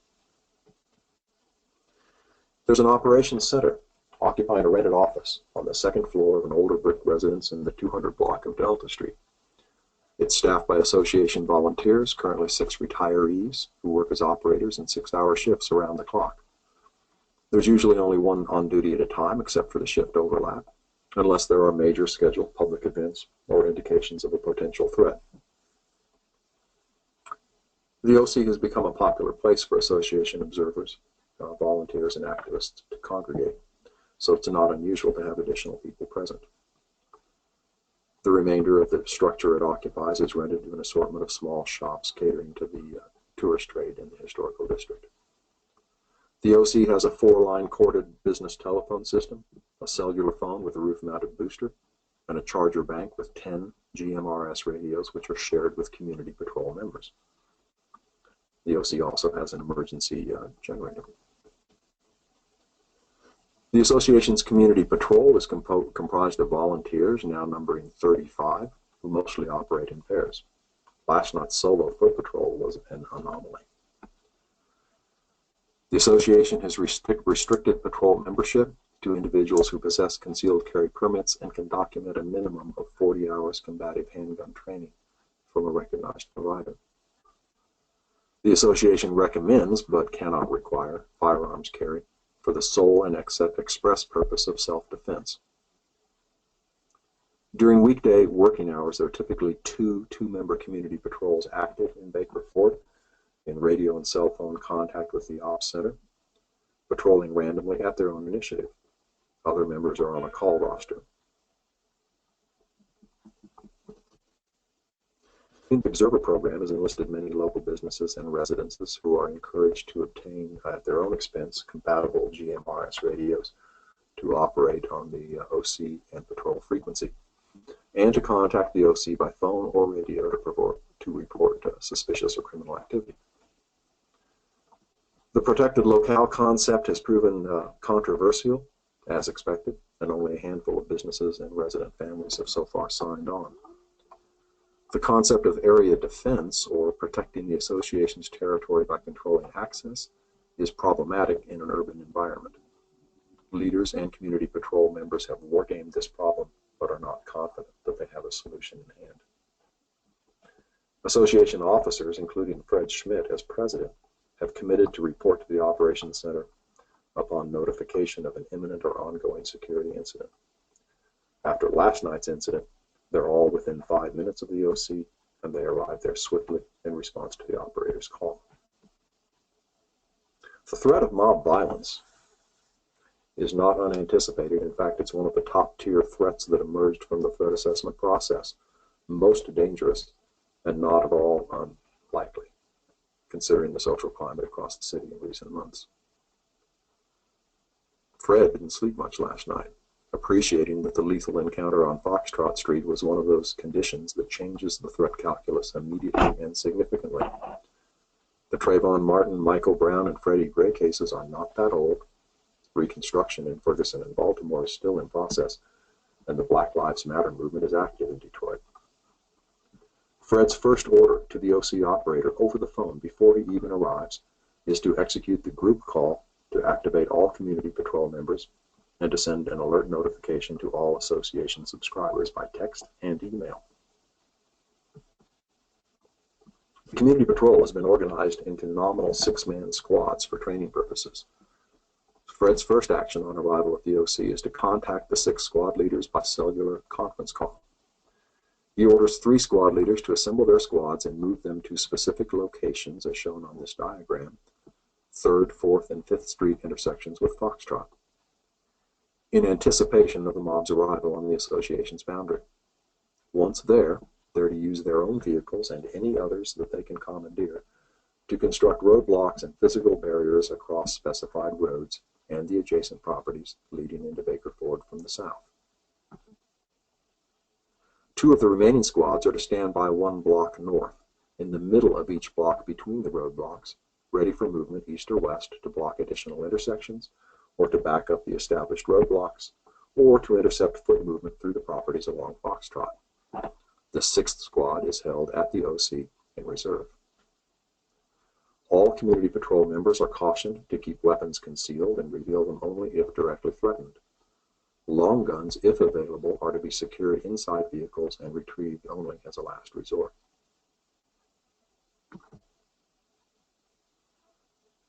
There's an operations center occupying a rented office on the second floor of an older brick residence in the 200 block of Delta Street. It's staffed by association volunteers, currently 6 retirees, who work as operators in 6-hour shifts around the clock. There's usually only one on duty at a time, except for the shift overlap, unless there are major scheduled public events or indications of a potential threat. The OC has become a popular place for association observers, volunteers, and activists to congregate, so it's not unusual to have additional people present. The remainder of the structure it occupies is rented to an assortment of small shops catering to the tourist trade in the historical district. The OC has a 4-line corded business telephone system, a cellular phone with a roof-mounted booster, and a charger bank with 10 GMRS radios, which are shared with community patrol members. The OC also has an emergency generator. The association's community patrol is comprised of volunteers, now numbering 35, who mostly operate in pairs. Last night's solo foot patrol was an anomaly. The association has restricted patrol membership to individuals who possess concealed carry permits and can document a minimum of 40 hours combative handgun training from a recognized provider. The association recommends, but cannot require, firearms carry for the sole and express purpose of self-defense. During weekday working hours, there are typically 2 two-member community patrols active in Baker Fort in radio and cell phone contact with the Ops Center, patrolling randomly at their own initiative. Other members are on a call roster. The Observer program has enlisted many local businesses and residences who are encouraged to obtain, at their own expense, compatible GMRS radios to operate on the OC and patrol frequency, and to contact the OC by phone or radio to report suspicious or criminal activity. The protected locale concept has proven controversial, as expected, and only a handful of businesses and resident families have so far signed on. The concept of area defense, or protecting the association's territory by controlling access, is problematic in an urban environment. Leaders and community patrol members have wargamed this problem, but are not confident that they have a solution in hand. Association officers, including Fred Schmidt as president, have committed to report to the Operations Center upon notification of an imminent or ongoing security incident. After last night's incident, they're all within 5 minutes of the OC, and they arrive there swiftly in response to the operator's call. The threat of mob violence is not unanticipated. In fact, it's one of the top-tier threats that emerged from the threat assessment process, most dangerous and not at all unlikely, considering the social climate across the city in recent months. Fred didn't sleep much last night, appreciating that the lethal encounter on Foxtrot Street was one of those conditions that changes the threat calculus immediately and significantly. The Trayvon Martin, Michael Brown, and Freddie Gray cases are not that old. Reconstruction in Ferguson and Baltimore is still in process, and the Black Lives Matter movement is active in Detroit. Fred's first order to the OC operator over the phone before he even arrives is to execute the group call to activate all community patrol members and to send an alert notification to all association subscribers by text and email. The community patrol has been organized into nominal 6-man squads for training purposes. Fred's first action on arrival at the OC is to contact the 6 squad leaders by cellular conference call. He orders 3 squad leaders to assemble their squads and move them to specific locations as shown on this diagram, 3rd, 4th, and 5th Street intersections with Foxtrot, in anticipation of the mob's arrival on the association's boundary. Once there, they're to use their own vehicles and any others that they can commandeer to construct roadblocks and physical barriers across specified roads and the adjacent properties leading into Baker Ford from the south. 2 of the remaining squads are to stand by 1 block north, in the middle of each block between the roadblocks, ready for movement east or west to block additional intersections, or to back up the established roadblocks, or to intercept foot movement through the properties along Foxtrot. The 6th squad is held at the OC in reserve. All community patrol members are cautioned to keep weapons concealed and reveal them only if directly threatened. Long guns, if available, are to be secured inside vehicles and retrieved only as a last resort.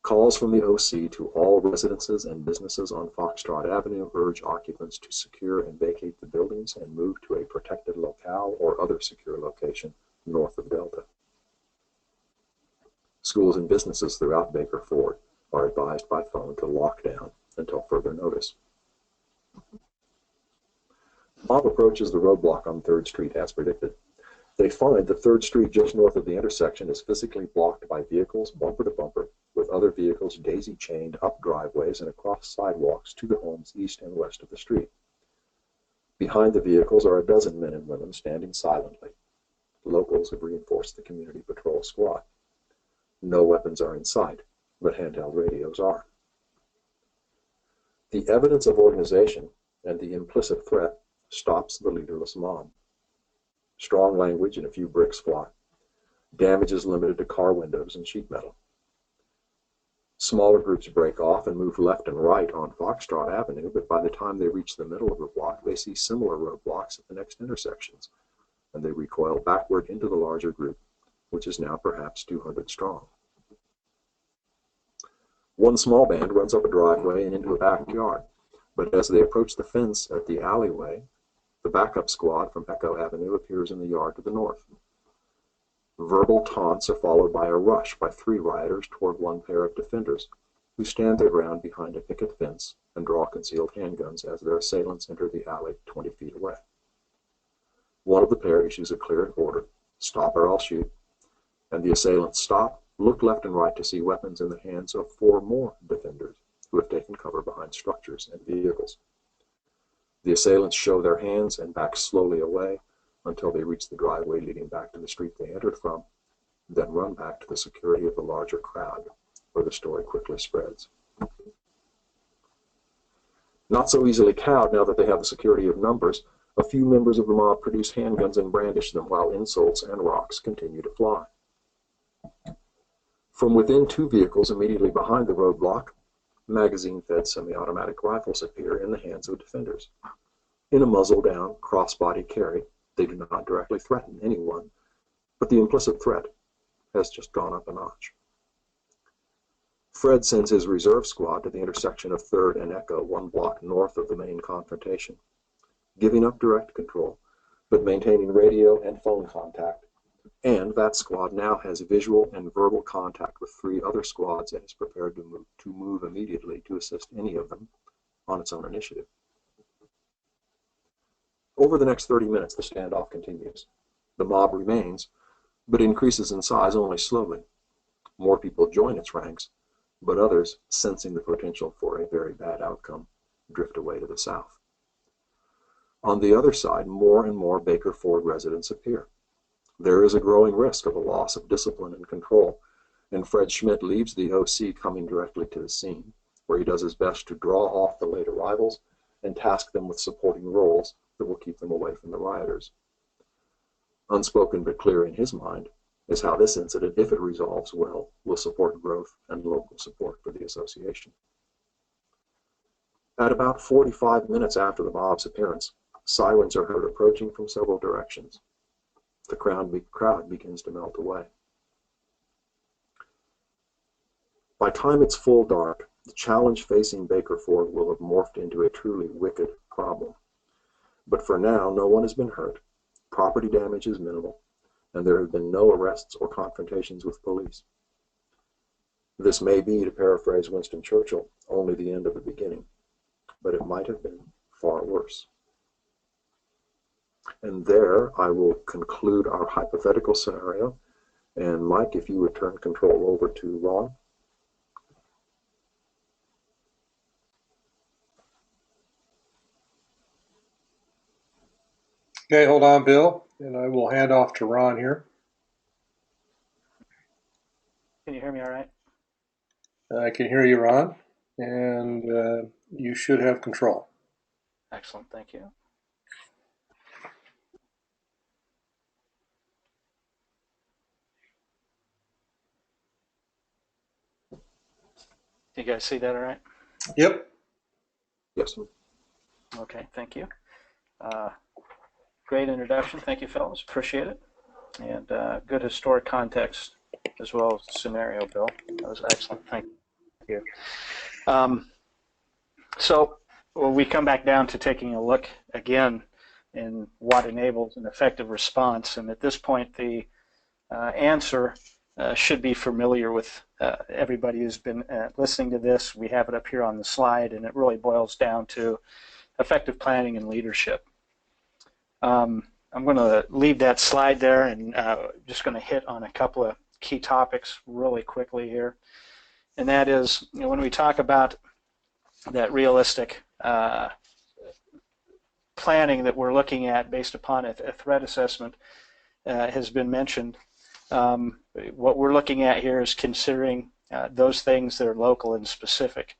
Calls from the OC to all residences and businesses on Foxtrot Avenue urge occupants to secure and vacate the buildings and move to a protected locale or other secure location north of Delta. Schools and businesses throughout Baker Ford are advised by phone to lock down until further notice. The mob approaches the roadblock on 3rd Street as predicted. They find that 3rd Street just north of the intersection is physically blocked by vehicles bumper to bumper, with other vehicles daisy-chained up driveways and across sidewalks to the homes east and west of the street. Behind the vehicles are a dozen men and women standing silently. Locals have reinforced the community patrol squad. No weapons are in sight, but handheld radios are. The evidence of organization and the implicit threat stops the leaderless mob. Strong language and a few bricks fly. Damage is limited to car windows and sheet metal. Smaller groups break off and move left and right on Foxtrot Avenue, but by the time they reach the middle of the block, they see similar roadblocks at the next intersections, and they recoil backward into the larger group, which is now perhaps 200 strong. One small band runs up a driveway and into a backyard, but as they approach the fence at the alleyway, the backup squad from Echo Avenue appears in the yard to the north. Verbal taunts are followed by a rush by 3 rioters toward 1 pair of defenders, who stand their ground behind a picket fence and draw concealed handguns as their assailants enter the alley 20 feet away. One of the pair issues a clear order, "Stop or I'll shoot," and the assailants stop, look left and right to see weapons in the hands of 4 more defenders who have taken cover behind structures and vehicles. The assailants show their hands and back slowly away until they reach the driveway leading back to the street they entered from, then run back to the security of the larger crowd, where the story quickly spreads. Not so easily cowed now that they have the security of numbers, a few members of the mob produce handguns and brandish them while insults and rocks continue to fly. From within 2 vehicles immediately behind the roadblock, magazine-fed semi-automatic rifles appear in the hands of defenders. In a muzzle-down, cross-body carry, they do not directly threaten anyone, but the implicit threat has just gone up a notch. Fred sends his reserve squad to the intersection of 3rd and Echo 1 block north of the main confrontation, giving up direct control, but maintaining radio and phone contact, and that squad now has visual and verbal contact with 3 other squads and is prepared to move immediately to assist any of them on its own initiative. Over the next 30 minutes, the standoff continues. The mob remains, but increases in size only slowly. More people join its ranks, but others, sensing the potential for a very bad outcome, drift away to the south. On the other side, more and more Baker Ford residents appear. There is a growing risk of a loss of discipline and control, and Fred Schmidt leaves the OC coming directly to the scene, where he does his best to draw off the late arrivals and task them with supporting roles that will keep them away from the rioters. Unspoken but clear in his mind is how this incident, if it resolves well, will support growth and local support for the association. At about 45 minutes after the mob's appearance, sirens are heard approaching from several directions. The crowd begins to melt away. By time it's full dark, the challenge facing Baker Ford will have morphed into a truly wicked problem. But for now, no one has been hurt, property damage is minimal, and there have been no arrests or confrontations with police. This may be, to paraphrase Winston Churchill, only the end of the beginning, but it might have been far worse. And there I will conclude our hypothetical scenario. And Mike, if you would turn control over to Ron. Okay, hold on, Bill, and I will hand off to Ron here. Can you hear me all right? I can hear you, Ron, and you should have control. Excellent, thank you. You guys see that all right? Yep. Yes. Okay, thank you. Great introduction. Thank you, fellas. Appreciate it. And good historic context as well as scenario, Bill. That was excellent. Thank you. So when we come back down to taking a look again in what enables an effective response, and at this point the answer should be familiar with everybody who's been listening to this. We have it up here on the slide, and it really boils down to effective planning and leadership. I'm going to leave that slide there and just going to hit on a couple of key topics really quickly here. And that is, when we talk about that realistic planning that we're looking at based upon a threat assessment has been mentioned. What we're looking at here is considering those things that are local and specific.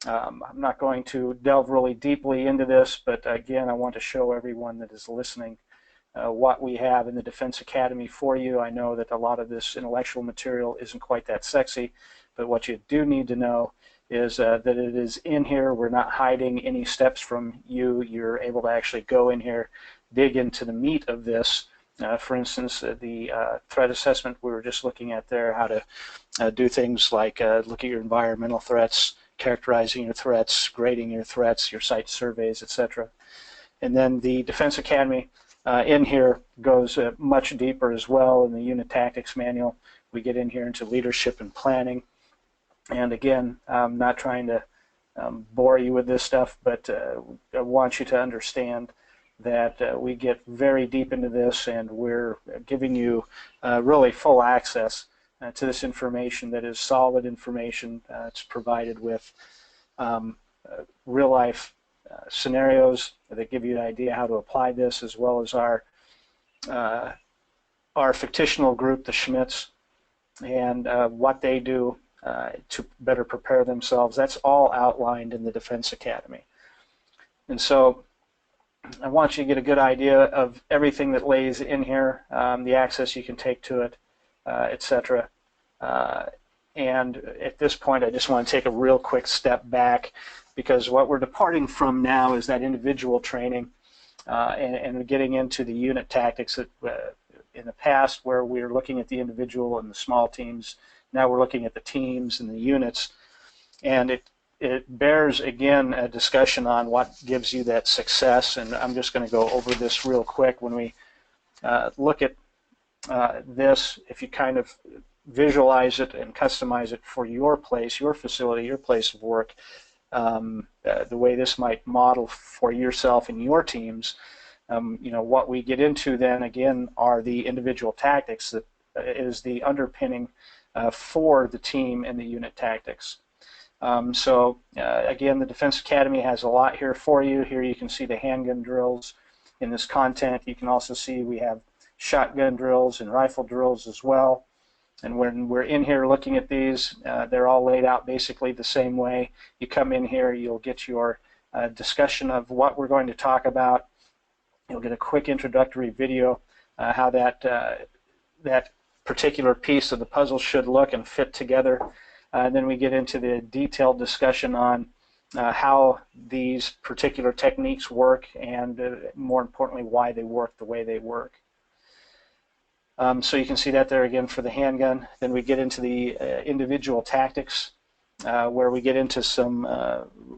I'm not going to delve really deeply into this, but again, I want to show everyone that is listening what we have in the Defense Academy for you. I know that a lot of this intellectual material isn't quite that sexy, but what you do need to know is that it is in here. We're not hiding any steps from you. You're able to actually go in here, dig into the meat of this. For instance, the threat assessment we were just looking at there, how to do things like look at your environmental threats, characterizing your threats, grading your threats, your site surveys, etc. And then the Defense Academy in here goes much deeper as well. In the unit tactics manual, we get in here into leadership and planning. And again, I'm not trying to bore you with this stuff, but I want you to understand that we get very deep into this, and we're giving you really full access to this information that is solid information. It's provided with real-life scenarios that give you an idea how to apply this, as well as our fictional group, the Schmitz, and what they do to better prepare themselves. That's all outlined in the Defense Academy. And so I want you to get a good idea of everything that lays in here, the access you can take to it, etc. And at this point, I just want to take a real quick step back, because what we're departing from now is that individual training and getting into the unit tactics that in the past, where we were looking at the individual and the small teams. Now we're looking at the teams and the units, and it bears, again, a discussion on what gives you that success. And I'm just going to go over this real quick. When we look at this, if you kind of visualize it and customize it for your place, your facility, your place of work, the way this might model for yourself and your teams, what we get into then, again, are the individual tactics that is the underpinning for the team and the unit tactics. Again, the Defense Academy has a lot here for you. Here you can see the handgun drills in this content. You can also see we have shotgun drills and rifle drills as well. And when we're in here looking at these, they're all laid out basically the same way. You come in here, you'll get your discussion of what we're going to talk about. You'll get a quick introductory video how that particular piece of the puzzle should look and fit together. And then we get into the detailed discussion on how these particular techniques work, and more importantly, why they work the way they work. So you can see that there again for the handgun. Then we get into the individual tactics, where we get into some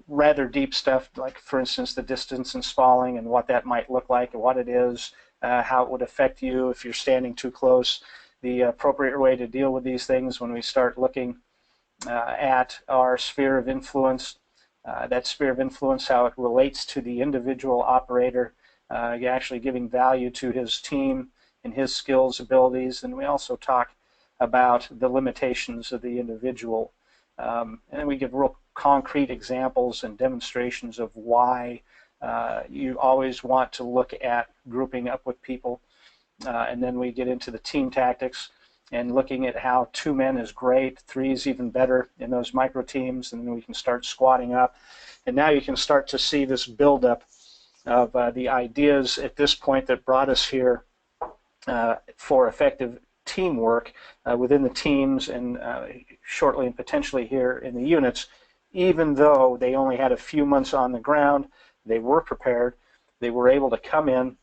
rather deep stuff, like, for instance, the distance and spalling and what that might look like and what it is, how it would affect you if you're standing too close, the appropriate way to deal with these things when we start looking at our sphere of influence, that sphere of influence, how it relates to the individual operator, actually giving value to his team and his skills, abilities. And we also talk about the limitations of the individual. And we give real concrete examples and demonstrations of why you always want to look at grouping up with people. And then we get into the team tactics and looking at how 2 men is great, 3 is even better in those micro teams, and then we can start squatting up. And now you can start to see this buildup of the ideas at this point that brought us here for effective teamwork within the teams, and shortly and potentially here in the units. Even though they only had a few months on the ground, they were prepared. They were able to come in.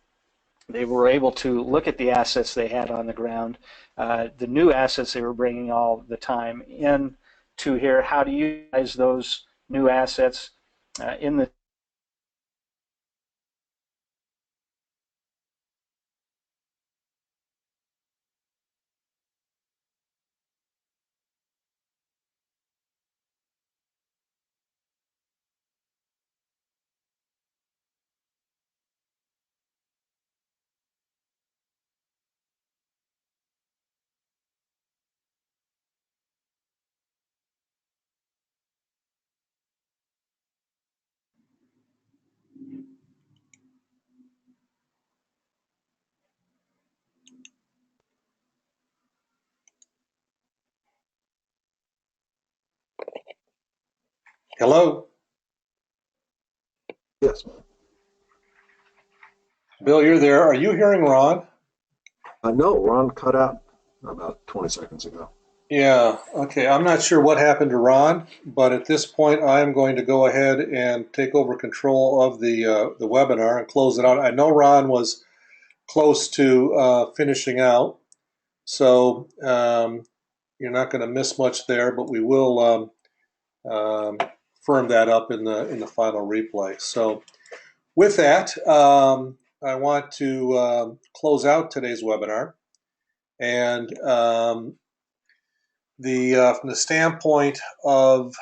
They were able to look at the assets they had on the ground, the new assets they were bringing all the time in to here, how to utilize those new assets in the Hello, Yes. Bill, you're there. Are you hearing Ron? No, Ron cut out about 20 seconds ago. Yeah, okay. I'm not sure what happened to Ron, but at this point, I'm going to go ahead and take over control of the webinar and close it out. I know Ron was close to finishing out, so you're not going to miss much there, but we will firm that up in the final replay. So with that, I want to close out today's webinar, and from the standpoint of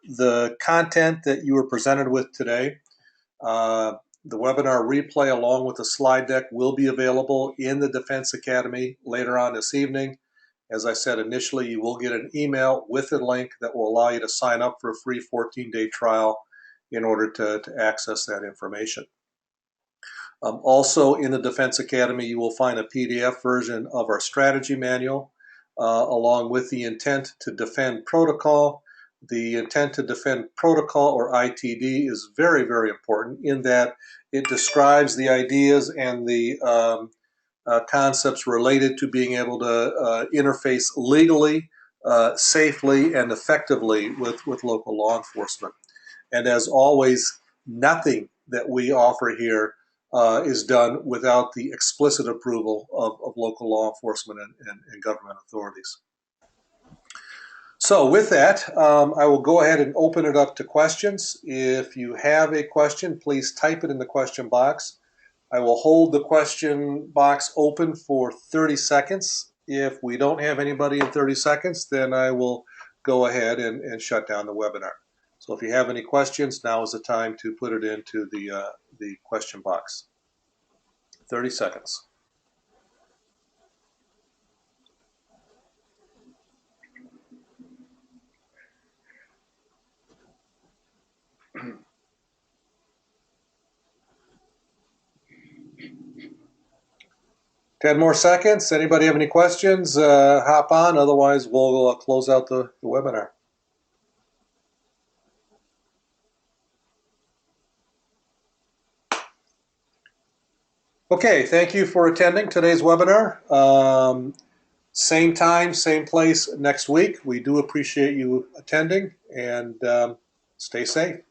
the content that you were presented with today, the webinar replay along with the slide deck will be available in the Defense Academy later on this evening. As I said initially, you will get an email with a link that will allow you to sign up for a free 14-day trial in order to access that information. Also in the Defense Academy, you will find a PDF version of our strategy manual, along with the intent to defend protocol. The intent to defend protocol, or ITD, is very, very important in that it describes the ideas and the concepts related to being able to interface legally, safely, and effectively with local law enforcement. And as always, nothing that we offer here is done without the explicit approval of local law enforcement and government authorities. So with that, I will go ahead and open it up to questions. If you have a question, please type it in the question box. I will hold the question box open for 30 seconds. If we don't have anybody in 30 seconds, then I will go ahead and shut down the webinar. So if you have any questions, now is the time to put it into the question box. 30 seconds. Ten more seconds. Anybody have any questions? Hop on. Otherwise, we'll close out the webinar. Okay, thank you for attending today's webinar. Same time, same place next week. We do appreciate you attending, and stay safe.